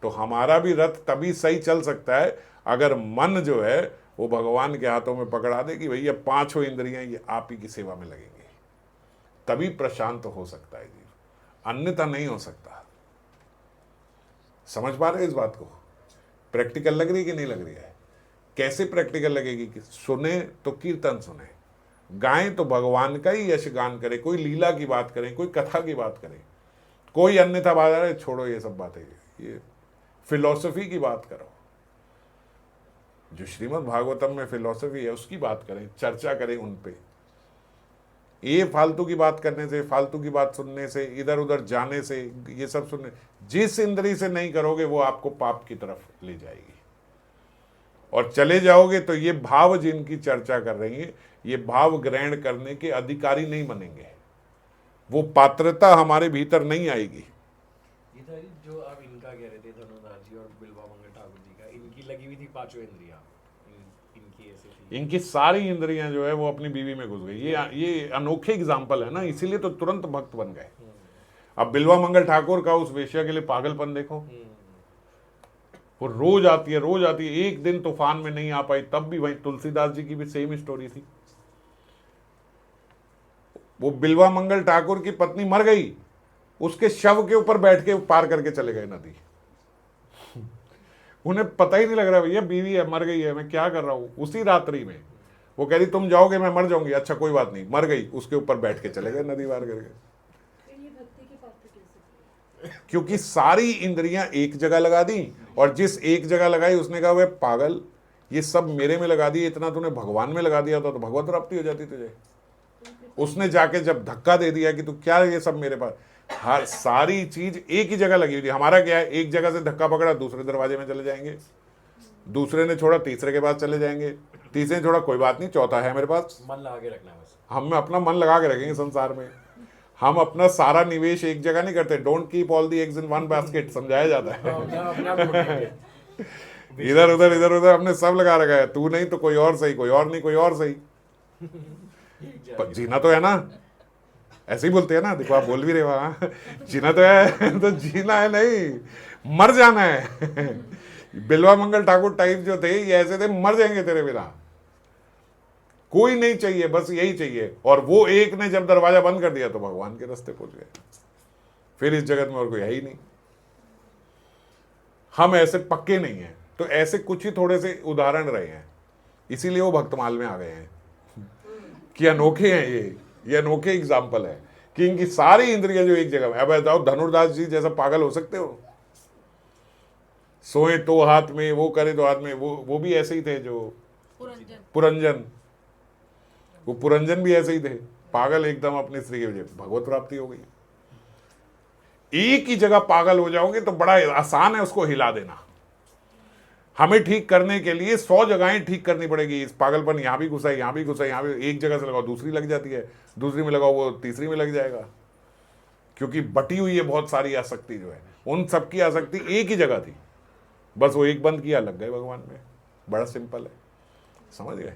तो हमारा भी रथ तभी सही चल सकता है अगर मन जो है वो भगवान के हाथों में पकड़ा दे कि भैया 5 इंद्रियां ये आप ही की सेवा में लगेंगे, तभी प्रशांत हो सकता है जीव, अन्यथा नहीं हो सकता। समझ पा रहे इस बात को? प्रैक्टिकल लग रही है कि नहीं लग रही है? कैसे प्रैक्टिकल लगेगी? कि सुने तो कीर्तन सुने, गाएं तो भगवान का ही यश गान करें, कोई लीला की बात करें, कोई कथा की बात करें, कोई अन्यथा बात, छोड़ो ये सब बातें, ये फिलॉसफी की बात करो। जो श्रीमद् भागवतम में फिलॉसफी है उसकी बात करें, चर्चा करें उन पे। ये फालतू की बात करने से, फालतू की बात सुनने से, इधर उधर जाने से, ये सब सुनने, जिस इंद्री से नहीं करोगे वो आपको पाप की तरफ ले जाएगी। और चले जाओगे तो ये भाव जिनकी चर्चा कर रही है, ये भाव ग्रहण करने के अधिकारी नहीं बनेंगे, वो पात्रता हमारे भीतर नहीं आएगी। इधर जो आप इनका कह रहे थे, धनुदास जी और बिल्वा मंगल ठाकुर जी का, इनकी लगी हुई थी पांचों इंद्रियां, इनकी ऐसे थी, इनकी सारी इंद्रियां जो है वो अपनी बीवी में घुस गई। ये अनोखे एग्जाम्पल है ना, इसीलिए तो तुरंत भक्त बन गए। अब बिल्वा मंगल ठाकुर का उस वेश्या के लिए पागलपन देखो, वो रोज आती है, रोज आती है। एक दिन तूफान में नहीं आ पाई, तब भी वही तुलसीदास जी की भी सेम स्टोरी थी। वो बिल्वा मंगल ठाकुर की पत्नी मर गई, उसके शव के ऊपर बैठ के पार करके चले गए नदी। उन्हें पता ही नहीं लग रहा, भैया बीवी है, मर गई है, मैं क्या कर रहा हूं। उसी रात्रि में वो कह रही तुम जाओगे मैं मर जाऊंगी, अच्छा कोई बात नहीं, मर गई, उसके ऊपर बैठ के चले गए नदी पार करके। क्योंकि सारी इंद्रियां एक जगह लगा दी, और जिस एक जगह लगाई उसने कहा वह पागल, ये सब मेरे में लगा दी, इतना तूने भगवान में लगा दिया था तो भगवत प्राप्ति हो जाती तुझे। उसने जाके जब धक्का दे दिया कि तू क्या ये सब मेरे पास, हर सारी चीज एक ही जगह लगी हुई थी। हमारा क्या है, एक जगह से धक्का पकड़ा दूसरे दरवाजे में चले जाएंगे, दूसरे ने छोड़ा तीसरे के पास चले जाएंगे, तीसरे ने छोड़ा कोई बात नहीं चौथा है मेरे पास। मन लगा के रखना है बस, हम अपना मन लगा के रखेंगे संसार में। हम अपना सारा निवेश एक जगह नहीं करते। Don't keep all the eggs in one basket, समझाया जाता है। इधर उधर हमने सब लगा रखा है, तू नहीं तो कोई और सही, कोई और नहीं कोई और सही। पर जीना तो है ना, ऐसे ही बोलते हैं ना, देखो आप बोल भी रहे वहां, जीना तो है तो जीना है नहीं, मर जाना है। बिल्वा मंगल ठाकुर टाइप जो थे ये ऐसे थे, मर जाएंगे तेरे बिना, कोई नहीं चाहिए, बस यही चाहिए। और वो एक ने जब दरवाजा बंद कर दिया तो भगवान के रास्ते पहुंच गए, फिर इस जगत में और कोई है ही नहीं। हम ऐसे पक्के नहीं हैं, तो ऐसे कुछ ही थोड़े से उदाहरण रहे हैं, इसीलिए वो भक्तमाल में आ गए हैं कि अनोखे हैं ये अनोखे एग्जाम्पल है कि इनकी सारी इंद्रियां जो एक जगह में। अब बताओ धनुर्दास जी जैसा पागल हो सकते हो? सोए तो हाथ में, वो करे तो हाथ में। वो भी ऐसे ही थे जो पुरंजन, वो पुरंजन भी ऐसे ही थे, पागल एकदम अपनी स्त्री की वजह, भगवत प्राप्ति हो गई। एक ही जगह पागल हो जाओगे तो बड़ा आसान है उसको हिला देना। हमें ठीक करने के लिए 100 जगहें ठीक करनी पड़ेगी। इस पागलपन यहां भी घुसा, यहां भी घुसा, यहां भी, एक जगह से लगाओ दूसरी लग जाती है, दूसरी में लगाओ वो तीसरी में लग जाएगा, क्योंकि बटी हुई है बहुत सारी आसक्ति जो है। उन सबकी आसक्ति एक ही जगह थी, बस वो एक बंद किया, लग गए भगवान में। बड़ा सिंपल है, समझ गए?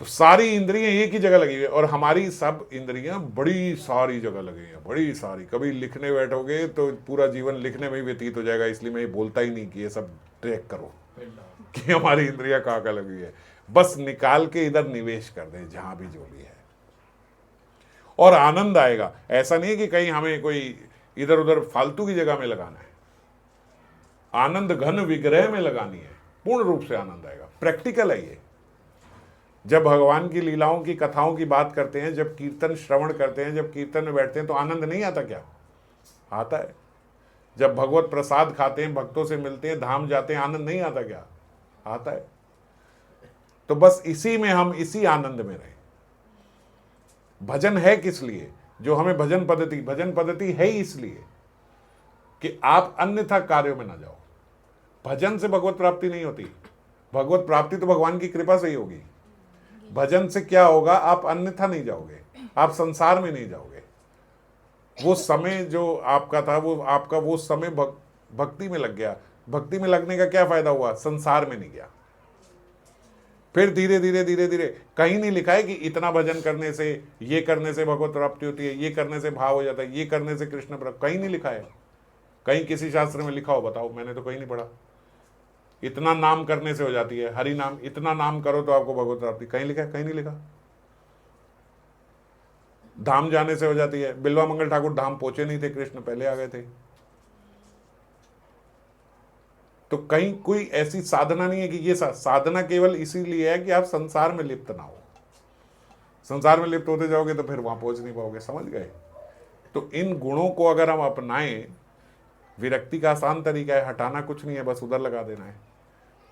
तो सारी इंद्रियां एक ही जगह लगी हुई है, और हमारी सब इंद्रियां बड़ी सारी जगह लगी हैं, बड़ी सारी। कभी लिखने बैठोगे तो पूरा जीवन लिखने में ही व्यतीत हो जाएगा। इसलिए मैं ये बोलता ही नहीं कि ये सब ट्रैक करो कि हमारी इंद्रियां कहाँ कहाँ लगी है। बस निकाल के इधर निवेश कर दे जहां भी जो भी है, और आनंद आएगा। ऐसा नहीं है कि कहीं हमें कोई इधर उधर फालतू की जगह में लगाना है। आनंद घन विग्रह में लगानी है, पूर्ण रूप से आनंद आएगा। प्रैक्टिकल है ये। जब भगवान की लीलाओं की कथाओं की बात करते हैं, जब कीर्तन श्रवण करते हैं, जब कीर्तन में बैठते हैं तो आनंद नहीं आता क्या? आता है। जब भगवत प्रसाद खाते हैं, भक्तों से मिलते हैं, धाम जाते हैं, आनंद नहीं आता क्या? आता है। तो बस इसी में हम इसी आनंद में रहें। भजन है किस लिए? जो हमें भजन पद्धति है ही इसलिए कि आप अन्यथा कार्यों में ना जाओ। भजन से भगवत प्राप्ति नहीं होती। भगवत प्राप्ति तो भगवान की कृपा से ही होगी। भजन से क्या होगा? आप अन्यथा नहीं जाओगे, आप संसार में नहीं जाओगे। वो समय जो आपका था, वो आपका वो समय भक्ति में लग गया। भक्ति में लगने का क्या फायदा हुआ? संसार में नहीं गया। फिर धीरे धीरे कहीं नहीं लिखा है कि इतना भजन करने से, ये करने से भगवत प्राप्ति होती है, ये करने से भाव हो जाता है, ये करने से कृष्ण प्राप्ति, कहीं नहीं लिखा है। कहीं किसी शास्त्र में लिखा हो बताओ? मैंने तो कहीं नहीं पढ़ा। इतना नाम करने से हो जाती है, हरि नाम, इतना नाम करो तो आपको भगवत प्राप्ति, कहीं लिखा है? कहीं नहीं लिखा। धाम जाने से हो जाती है। बिल्वा मंगल ठाकुर धाम पहुंचे नहीं थे, कृष्ण पहले आ गए थे। तो कहीं कोई ऐसी साधना नहीं है कि ये साधना केवल इसीलिए है कि आप संसार में लिप्त ना हो। संसार में लिप्त होते जाओगे तो फिर वहां पहुंच नहीं पाओगे, समझ गए? तो इन गुणों को अगर हम अपनाएं, विरक्ति का आसान तरीका है, हटाना कुछ नहीं है, बस उधर लगा देना है।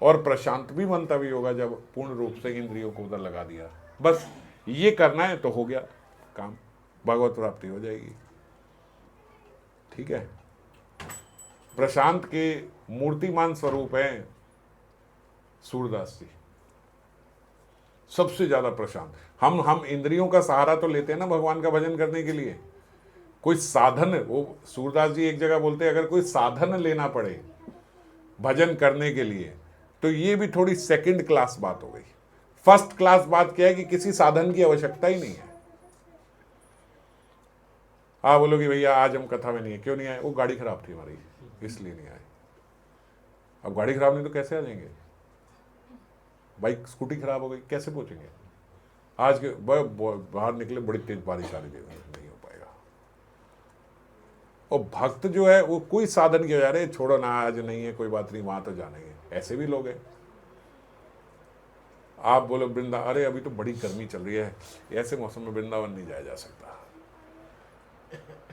और प्रशांत भी मन तभी होगा जब पूर्ण रूप से इंद्रियों को उधर लगा दिया। बस ये करना है तो हो गया काम, भगवत प्राप्ति हो जाएगी। ठीक है। प्रशांत के मूर्तिमान स्वरूप हैं सूरदास जी, सबसे ज्यादा प्रशांत। हम इंद्रियों का सहारा तो लेते हैं ना भगवान का भजन करने के लिए, कोई साधन, वो सूरदास जी एक जगह बोलते हैं अगर कोई साधन लेना पड़े भजन करने के लिए तो ये भी थोड़ी सेकंड क्लास बात हो गई। फर्स्ट क्लास बात क्या है कि किसी साधन की आवश्यकता ही नहीं है। आप बोलोगे भैया आज हम कथा में नहीं है, क्यों नहीं आए? वो गाड़ी खराब थी हमारी इसलिए नहीं आए। अब गाड़ी खराब नहीं तो कैसे आ जाएंगे? बाइक स्कूटी खराब हो गई, कैसे पहुंचेंगे? आज के बाहर निकले, बड़ी तेज बारिश आ रही थी, नहीं हो पाएगा। और भक्त जो है वो कोई साधन की वजह, छोड़ो ना आज नहीं है कोई बात नहीं, वहां तो जाना ही है, ऐसे भी लोग हैं। आप बोलो वृंदावन, अरे अभी तो बड़ी गर्मी चल रही है, ऐसे मौसम में वृंदावन नहीं जाया जा सकता।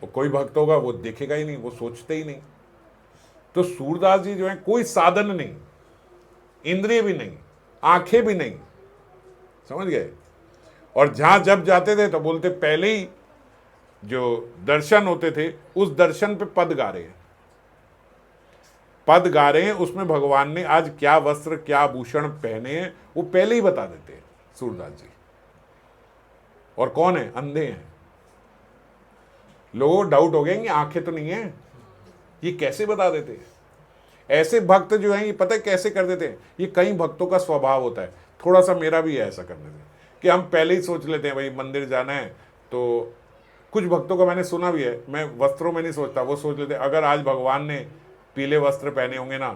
वो कोई भक्त होगा वो देखेगा ही नहीं, वो सोचते ही नहीं। तो सूरदास जी जो है कोई साधन नहीं, इंद्रिय भी नहीं, आंखें भी नहीं, समझ गए? और जहां जब जाते थे तो बोलते पहले ही जो दर्शन होते थे उस दर्शन पे पद गा रहे हैं, पद गा रहे हैं, उसमें भगवान ने आज क्या वस्त्र क्या आभूषण पहने हैं वो पहले ही बता देते हैं सूरदास जी। और कौन है? अंधे हैं। लोगों को डाउट हो गया कि आंखें तो नहीं है, ये कैसे बता देते हैं? ऐसे भक्त जो हैं ये पता है कैसे कर देते हैं? ये कई भक्तों का स्वभाव होता है, थोड़ा सा मेरा भी है ऐसा करने में, कि हम पहले ही सोच लेते हैं भाई मंदिर जाना है। तो कुछ भक्तों को मैंने सुना भी है, मैं वस्त्रों में नहीं सोचता, वो सोच लेते हैं अगर आज भगवान ने पीले वस्त्र पहने होंगे ना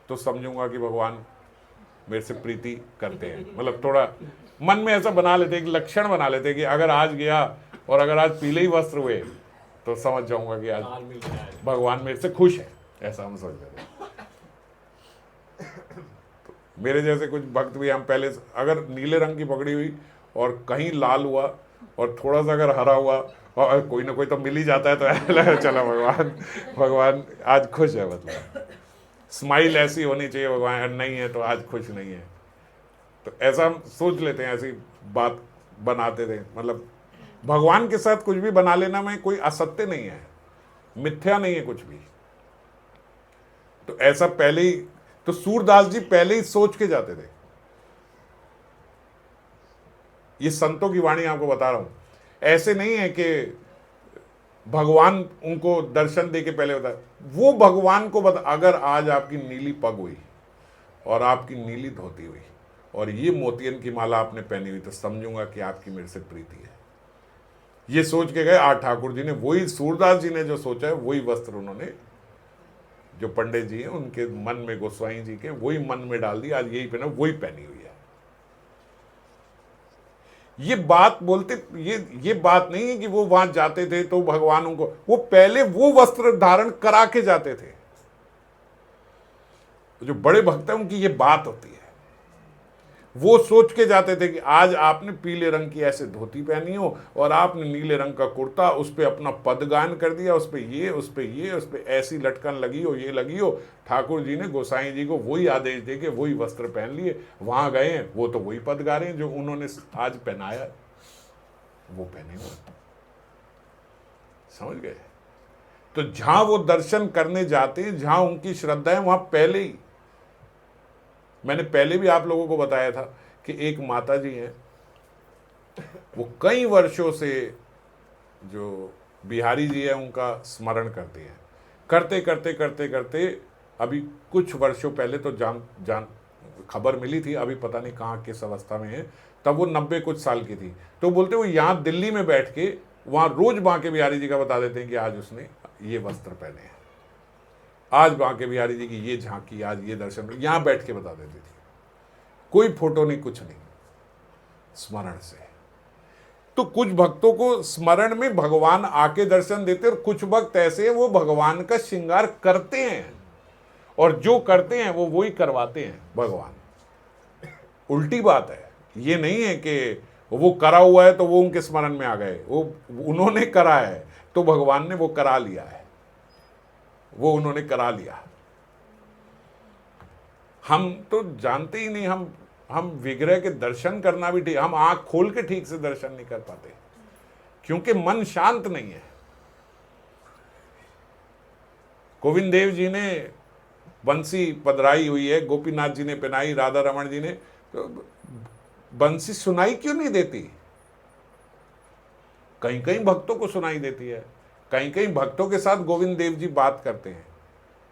तो समझूंगा कि भगवान मेरे से प्रीति करते हैं। मतलब थोड़ा मन में ऐसा बना लेते हैं, एक लक्षण बना लेते हैं कि अगर आज गया और अगर आज पीले ही वस्त्र हुए तो समझ जाऊंगा कि आज भगवान मेरे से खुश है, ऐसा हम सोच लेते हैं। तो मेरे जैसे कुछ भक्त भी, हम पहले अगर नीले रंग की पगड़ी हुई और कहीं लाल हुआ और थोड़ा सा अगर हरा हुआ और कोई ना कोई तो मिल ही जाता है तो ऐसा लगा चलो भगवान आज खुश है, मतलब स्माइल ऐसी होनी चाहिए, भगवान नहीं है तो आज खुश नहीं है। तो ऐसा हम सोच लेते हैं, ऐसी बात बनाते थे। मतलब भगवान के साथ कुछ भी बना लेना में कोई असत्य नहीं है, मिथ्या नहीं है कुछ भी। तो ऐसा पहले ही, तो सूरदास जी पहले ही सोच के जाते थे। ये संतों की वाणी आपको बता रहा हूं, ऐसे नहीं है कि भगवान उनको दर्शन दे के पहले बता, वो भगवान को बता अगर आज आपकी नीली पग हुई और आपकी नीली धोती हुई और ये मोतियन की माला आपने पहनी हुई तो समझूंगा कि आपकी मेरे से प्रीति है। ये सोच के गए। आज ठाकुर जी ने वही, सूरदास जी ने जो सोचा है वही वस्त्र उन्होंने, जो पंडित जी हैं उनके मन में, गोस्वाई जी के वही मन में डाल दी, आज यही पहना, वही पहनी हुई है। ये बात बोलते, ये बात नहीं है कि वो वहां जाते थे तो भगवान उनको, वो पहले वो वस्त्र धारण करा के जाते थे। जो बड़े भक्त हैं उनकी ये बात होती है, वो सोच के जाते थे कि आज आपने पीले रंग की ऐसे धोती पहनी हो और आपने नीले रंग का कुर्ता, उस पर अपना पद गान कर दिया, उस पर ये, उस पर ये, उस पर ऐसी लटकन लगी हो, ये लगी हो। ठाकुर जी ने गोसाई जी को वही आदेश दे के वही वस्त्र पहन लिए, वहां गए हैं, वो तो वही पद गा रहे हैं जो उन्होंने आज पहनाया, वो पहने हुए। समझ गए? तो जहां वो दर्शन करने जाते हैं, जहां उनकी श्रद्धा है, वहां पहले ही, मैंने पहले भी आप लोगों को बताया था कि एक माता जी हैं, वो कई वर्षों से जो बिहारी जी है उनका स्मरण करती हैं, करते करते करते करते अभी कुछ वर्षों पहले तो जान खबर मिली थी, अभी पता नहीं कहाँ किस अवस्था में है, तब वो 90 कुछ साल की थी। तो बोलते वो यहाँ दिल्ली में बैठ के वहाँ रोज बांके बिहारी जी का बता देते हैं कि आज उसने ये वस्त्र पहने हैं, आज बांके बिहारी जी की ये झांकी, आज ये दर्शन, यहां बैठ के बता देती थी। कोई फोटो नहीं, कुछ नहीं, स्मरण से। तो कुछ भक्तों को स्मरण में भगवान आके दर्शन देते, और कुछ भक्त ऐसे हैं वो भगवान का श्रृंगार करते हैं, और जो करते हैं वो वही करवाते हैं भगवान। उल्टी बात है, ये नहीं है कि वो करा हुआ है तो वो उनके स्मरण में आ गए, वो उन्होंने करा है तो भगवान ने वो करा लिया है, वो उन्होंने करा लिया। हम तो जानते ही नहीं, हम हम विग्रह के दर्शन करना भी ठीक, हम आंख खोल के ठीक से दर्शन नहीं कर पाते क्योंकि मन शांत नहीं है। गोविंद देव जी ने बंसी पधराई हुई है, गोपीनाथ जी ने पहनाई, राधा रमन जी ने, तो बंसी सुनाई क्यों नहीं देती? कहीं कहीं भक्तों को सुनाई देती है, कहीं कहीं भक्तों के साथ गोविंद देव जी बात करते हैं,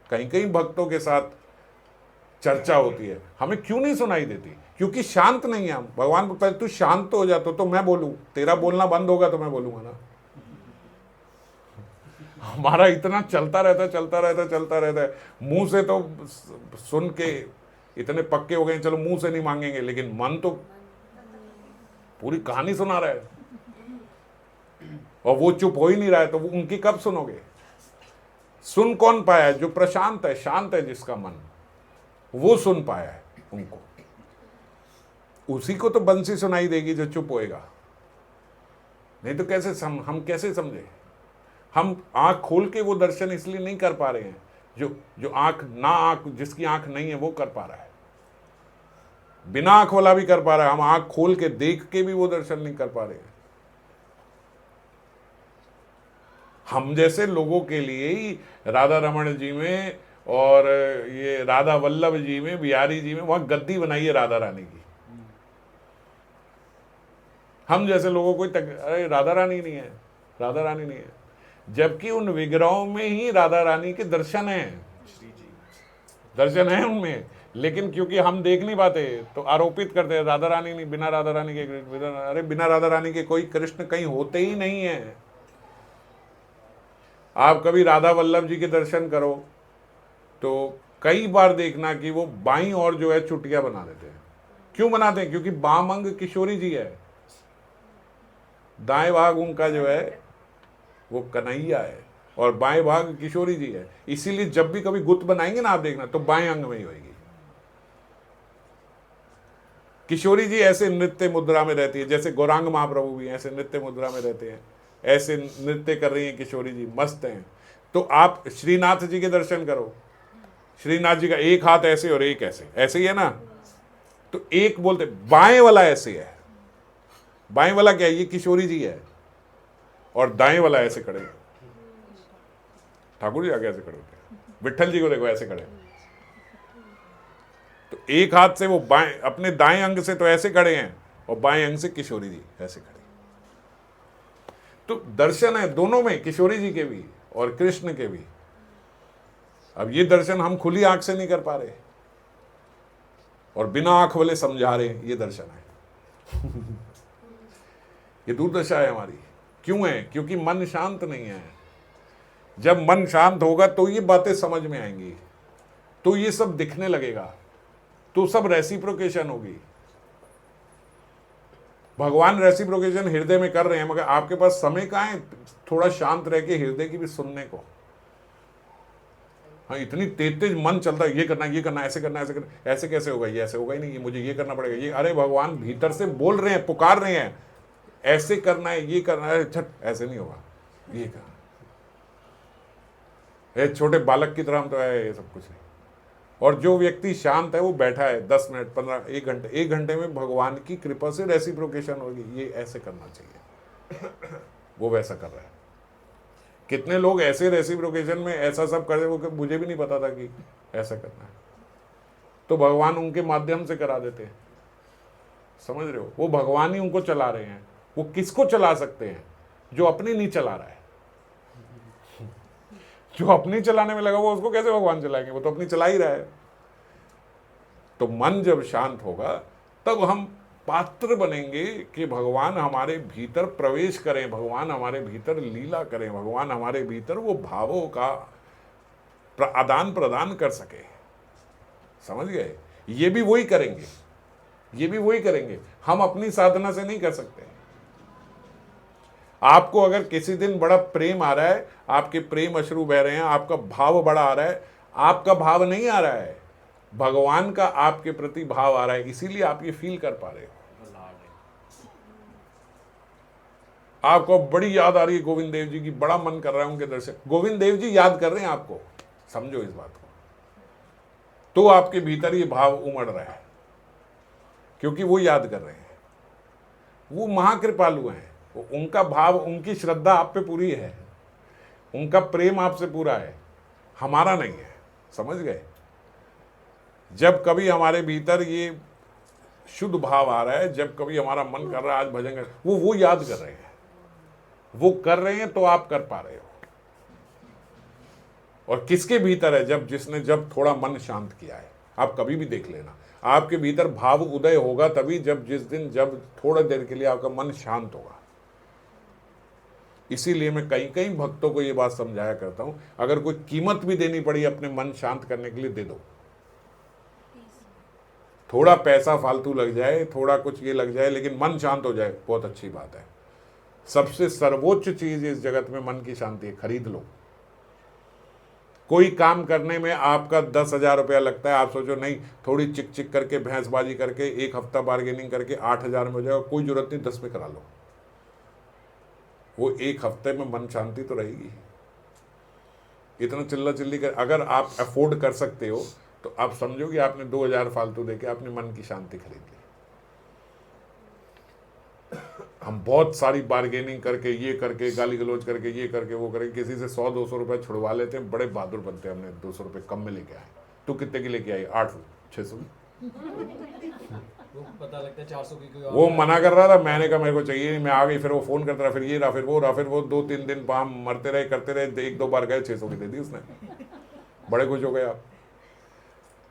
कहीं कहीं भक्तों के साथ चर्चा होती है, हमें क्यों नहीं सुनाई देती? क्योंकि शांत नहीं है हम। भगवान को पहले तू शांत तो हो जा, तो मैं बोलूं, तेरा बोलना बंद होगा तो मैं बोलूंगा ना। हमारा इतना चलता रहता है, मुंह से तो सुन के इतने पक्के हो गए, चलो मुंह से नहीं मांगेंगे, लेकिन मन तो पूरी कहानी सुना रहा है और वो चुप हो ही नहीं रहा है, तो वो उनकी कब सुनोगे? सुन कौन पाया है? जो प्रशांत है, शांत है, जिसका मन, वो सुन पाया है उनको। उसी को तो बंसी सुनाई देगी जो चुप होएगा, नहीं तो कैसे हम कैसे समझे? हम आंख खोल के वो दर्शन इसलिए नहीं कर पा रहे हैं, जो आंख जिसकी आंख नहीं है वो कर पा रहा है। बिना आंख वाला भी कर पा रहा है, हम आंख खोल के देख के भी वो दर्शन नहीं कर पा रहे हैं। हम जैसे लोगों के लिए ही राधा रमन जी में और ये राधा वल्लभ जी में, बिहारी जी में वहां गद्दी बनाई है राधा रानी की। हम जैसे लोगों को अरे राधा रानी नहीं है, राधा रानी नहीं है, जबकि उन विग्रहों में ही राधा रानी के दर्शन हैं, दर्शन है उनमें, लेकिन क्योंकि हम देख नहीं पाते तो आरोपित करते हैं राधा रानी नहीं, बिना राधा रानी के कृष्ण। अरे बिना राधा रानी के कोई कृष्ण कहीं होते ही नहीं है। आप कभी राधा वल्लभ जी के दर्शन करो तो कई बार देखना कि वो बाईं और जो है चुटिया बना देते हैं। क्यों बनाते हैं? क्योंकि बाम अंग किशोरी जी है, दाएं भाग उनका जो है वो कन्हैया है और बाएं भाग किशोरी जी है। इसीलिए जब भी कभी गुत बनाएंगे ना आप देखना तो बाएं अंग में ही होगी। किशोरी जी ऐसे नृत्य मुद्रा में रहती है, जैसे गौरांग महाप्रभु भी ऐसे नृत्य मुद्रा में रहते हैं, ऐसे नृत्य कर रही हैं किशोरी जी, मस्त हैं। तो आप श्रीनाथ जी के दर्शन करो, श्रीनाथ जी का एक हाथ ऐसे और एक ऐसे, ऐसे ही है ना, तो एक बोलते बाएं वाला ऐसे है, बाएं वाला क्या है? ये किशोरी जी है, और दाएं वाला ऐसे खड़े, ठाकुर जी आगे ऐसे खड़े होते हैं, विट्ठल जी को देखो ऐसे खड़े। तो एक हाथ से वो बाएं, अपने दाएं अंग से तो ऐसे खड़े हैं और बाएं अंग से किशोरी जी ऐसे खड़े। तो दर्शन है दोनों में, किशोरी जी के भी और कृष्ण के भी। अब ये दर्शन हम खुली आंख से नहीं कर पा रहे और बिना आंख वाले समझा रहे हैं, ये दर्शन है। ये दुर्दशा है हमारी। क्यों है? क्योंकि मन शांत नहीं है। जब मन शांत होगा तो ये बातें समझ में आएंगी, तो ये सब दिखने लगेगा, तो सब रेसिप्रोकेशन होगी। भगवान रेसिप्रोकेशन हृदय में कर रहे हैं, मगर आपके पास समय कहाँ है थोड़ा शांत रह के हृदय की भी सुनने को? हाँ, इतनी तेज मन चलता है, ये करना, ऐसे करना, ऐसे करना, ऐसे कैसे होगा? ये ऐसे होगा ही नहीं, ये मुझे ये करना पड़ेगा, ये। अरे भगवान भीतर से बोल रहे हैं, पुकार रहे हैं, ऐसे करना है, ये करना है, छट ऐसे नहीं होगा, ये करना। छोटे बालक की तरह हम तो है, ये सब कुछ नहीं। और जो व्यक्ति शांत है वो बैठा है 10 मिनट 15 1 घंटे में भगवान की कृपा से रेसिप्रोकेशन होगी, ये ऐसे करना चाहिए, वो वैसा कर रहा है। कितने लोग ऐसे रेसिप्रोकेशन में ऐसा सब कर रहे हो कि मुझे भी नहीं पता था कि ऐसा करना है, तो भगवान उनके माध्यम से करा देते हैं। समझ रहे हो? वो भगवान ही उनको चला रहे हैं। वो किसको चला सकते हैं? जो अपनी नहीं चला रहा है। जो अपनी चलाने में लगा वो उसको कैसे भगवान चलाएंगे? वो तो अपनी चला ही रहा है। तो मन जब शांत होगा तब हम पात्र बनेंगे कि भगवान हमारे भीतर प्रवेश करें, भगवान हमारे भीतर लीला करें, भगवान हमारे भीतर वो भावों का आदान प्रदान कर सके। समझ गए? ये भी वही करेंगे, ये भी वही करेंगे। हम अपनी साधना से नहीं कर सकते। आपको अगर किसी दिन बड़ा प्रेम आ रहा है, आपके प्रेम अश्रु बह रहे हैं, आपका भाव बड़ा आ रहा है, आपका भाव नहीं आ रहा है, भगवान का आपके प्रति भाव आ रहा है, इसीलिए आप ये फील कर पा रहे हो। आपको बड़ी याद आ रही है गोविंद देव जी की, बड़ा मन कर रहा है उनके दर्शन। गोविंद देव जी याद कर रहे हैं आपको, समझो इस बात को, तो आपके भीतर ये भाव उमड़ रहा है। क्योंकि वो याद कर रहे हैं, वो महाकृपालु हैं, उनका भाव, उनकी श्रद्धा आप पे पूरी है, उनका प्रेम आपसे पूरा है, हमारा नहीं है। समझ गए? जब कभी हमारे भीतर ये शुद्ध भाव आ रहा है, जब कभी हमारा मन कर रहा है आज भजन कर, वो याद कर रहे हैं, वो कर रहे हैं तो आप कर पा रहे हो। और किसके भीतर है? जब थोड़ा मन शांत किया है। आप कभी भी देख लेना, आपके भीतर भाव उदय होगा तभी जब थोड़ा देर के लिए आपका मन शांत होगा। इसीलिए मैं कई कई भक्तों को ये बात समझाया करता हूं, अगर कोई कीमत भी देनी पड़ी अपने मन शांत करने के लिए, दे दो। थोड़ा पैसा फालतू लग जाए, थोड़ा कुछ ये लग जाए, लेकिन मन शांत हो जाए, बहुत अच्छी बात है। सबसे सर्वोच्च चीज इस जगत में मन की शांति है। खरीद लो। कोई काम करने में आपका 10,000 रुपया लगता है, आप सोचो नहीं थोड़ी चिक चिक करके भैंसबाजी करके 1 हफ्ता बार्गेनिंग करके 8,000 में हो जाएगा, कोई जरूरत नहीं 10 में करा लो। वो 1 हफ्ते में मन शांति तो रहेगी। इतना चिल्ला चिल्ली कर अगर आप अफोर्ड कर सकते हो तो आप समझो कि आपने 2,000 फालतू देके अपने मन की शांति खरीद ली। हम बहुत सारी बार्गेनिंग करके, ये करके, गाली गलौज करके, ये करके, वो करके किसी से 100-200 रुपये छुड़वा लेते हैं, बड़े बहादुर बनते हैं। हमने 200 रुपये कम में लेके आए। तू कितने की लेके आई? 800-600 वो पता लगता है 400 की कोई और वो मना कर रहा था, मैंने कहा मेरे को चाहिए नहीं, मैं आ गई। फिर वो फोन करता रहा, फिर ये रहा, फिर वो रहा, फिर वो 2-3 दिन हम मरते रहे, करते रहे। 1-2 बार गए, 600 की दे दी उसने। बड़े खुश हो गए आप।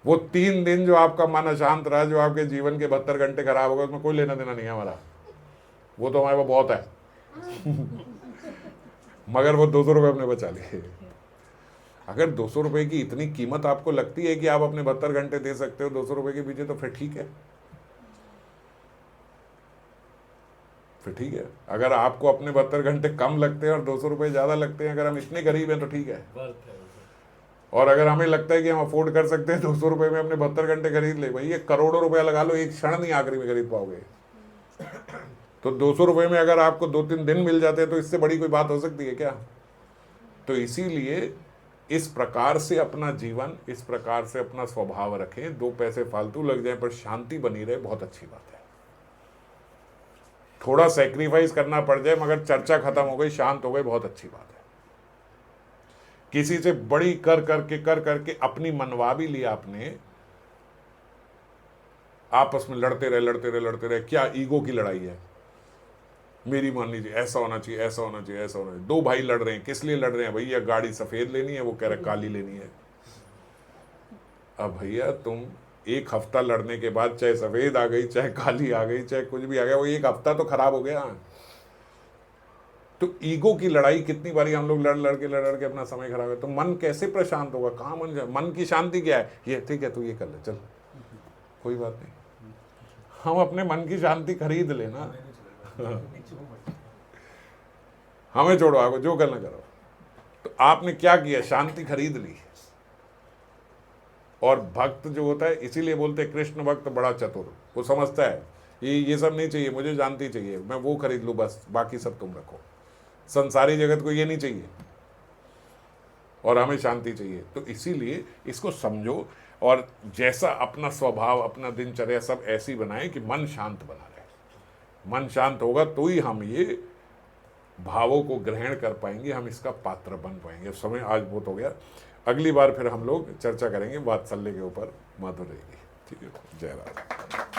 वो 3 दिन जो आपका मन अशांत रहा, जो आपके जीवन के 72 घंटे खराब हो गए, उसमें कोई लेना देना नहीं है हमारा। वो तो हमारे पास बहुत है। मगर वो 200 रुपये अपने बचा लिए। अगर 200 रुपये की इतनी कीमत आपको लगती है कि आप अपने 72 घंटे दे सकते हो 200 रुपये के पीछे, तो फिर ठीक है, फिर ठीक है। अगर आपको अपने 72 घंटे कम लगते हैं और 200 रुपये ज़्यादा लगते हैं, अगर हम इतने गरीब हैं तो ठीक है। और अगर हमें लगता है कि हम अफोर्ड कर सकते हैं 200 रुपये में अपने 72 घंटे खरीद ले, भाई ये करोड़ों रुपया लगा लो, एक क्षण नहीं आखिरी में खरीद पाओगे। तो 200 रुपये में अगर आपको 2-3 दिन मिल जाते हैं तो इससे बड़ी कोई बात हो सकती है क्या? तो इसीलिए इस प्रकार से अपना जीवन, इस प्रकार से अपना स्वभाव रखें। 2 पैसे फालतू लग जाए पर शांति बनी रहे, बहुत अच्छी बात है। थोड़ा सेक्रीफाइस करना पड़ जाए मगर चर्चा खत्म हो गई, शांत हो गई, बहुत अच्छी बात है। किसी से बड़ी कर करके अपनी मनवा भी लिया आपने, आपस में लड़ते रहे। क्या ईगो की लड़ाई है? मेरी मान लीजिए ऐसा होना चाहिए, ऐसा होना चाहिए, ऐसा होना चाहिए। 2 भाई लड़ रहे हैं, किस लिए लड़ रहे हैं? भैया गाड़ी सफेद लेनी है, वो कह रहा काली लेनी है। अब भैया तुम 1 हफ्ता लड़ने के बाद चाहे सफेद आ गई, चाहे काली आ गई, चाहे कुछ भी आ गया, वो 1 हफ्ता तो खराब हो गया। तो ईगो की लड़ाई कितनी बारी हम लोग लड़ के अपना समय खराब है। तो मन कैसे प्रशांत होगा? कहाँ मन की शांति क्या है? ये ठीक है, तू ये कर ले, चल कोई बात नहीं। हम अपने मन की शांति खरीद लेना। हमें छोड़ो, आपको जो करना करो। तो आपने क्या किया? शांति खरीद ली। और भक्त जो होता है, इसीलिए बोलते हैं कृष्ण भक्त बड़ा चतुर। वो समझता है ये सब नहीं चाहिए, मुझे शांति चाहिए, मैं वो खरीद लूँ बस, बाकी सब तुम रखो। संसारी जगत को ये नहीं चाहिए और हमें शांति चाहिए। तो इसीलिए इसको समझो और जैसा अपना स्वभाव, अपना दिनचर्या सब ऐसी बनाए कि मन शांत बना रहे। मन शांत होगा तो ही हम ये भावों को ग्रहण कर पाएंगे, हम इसका पात्र बन पाएंगे। समय आज बहुत हो गया, अगली बार फिर हम लोग चर्चा करेंगे वात्सल्य के ऊपर, मधुर रहेगी। ठीक है, जय राधे।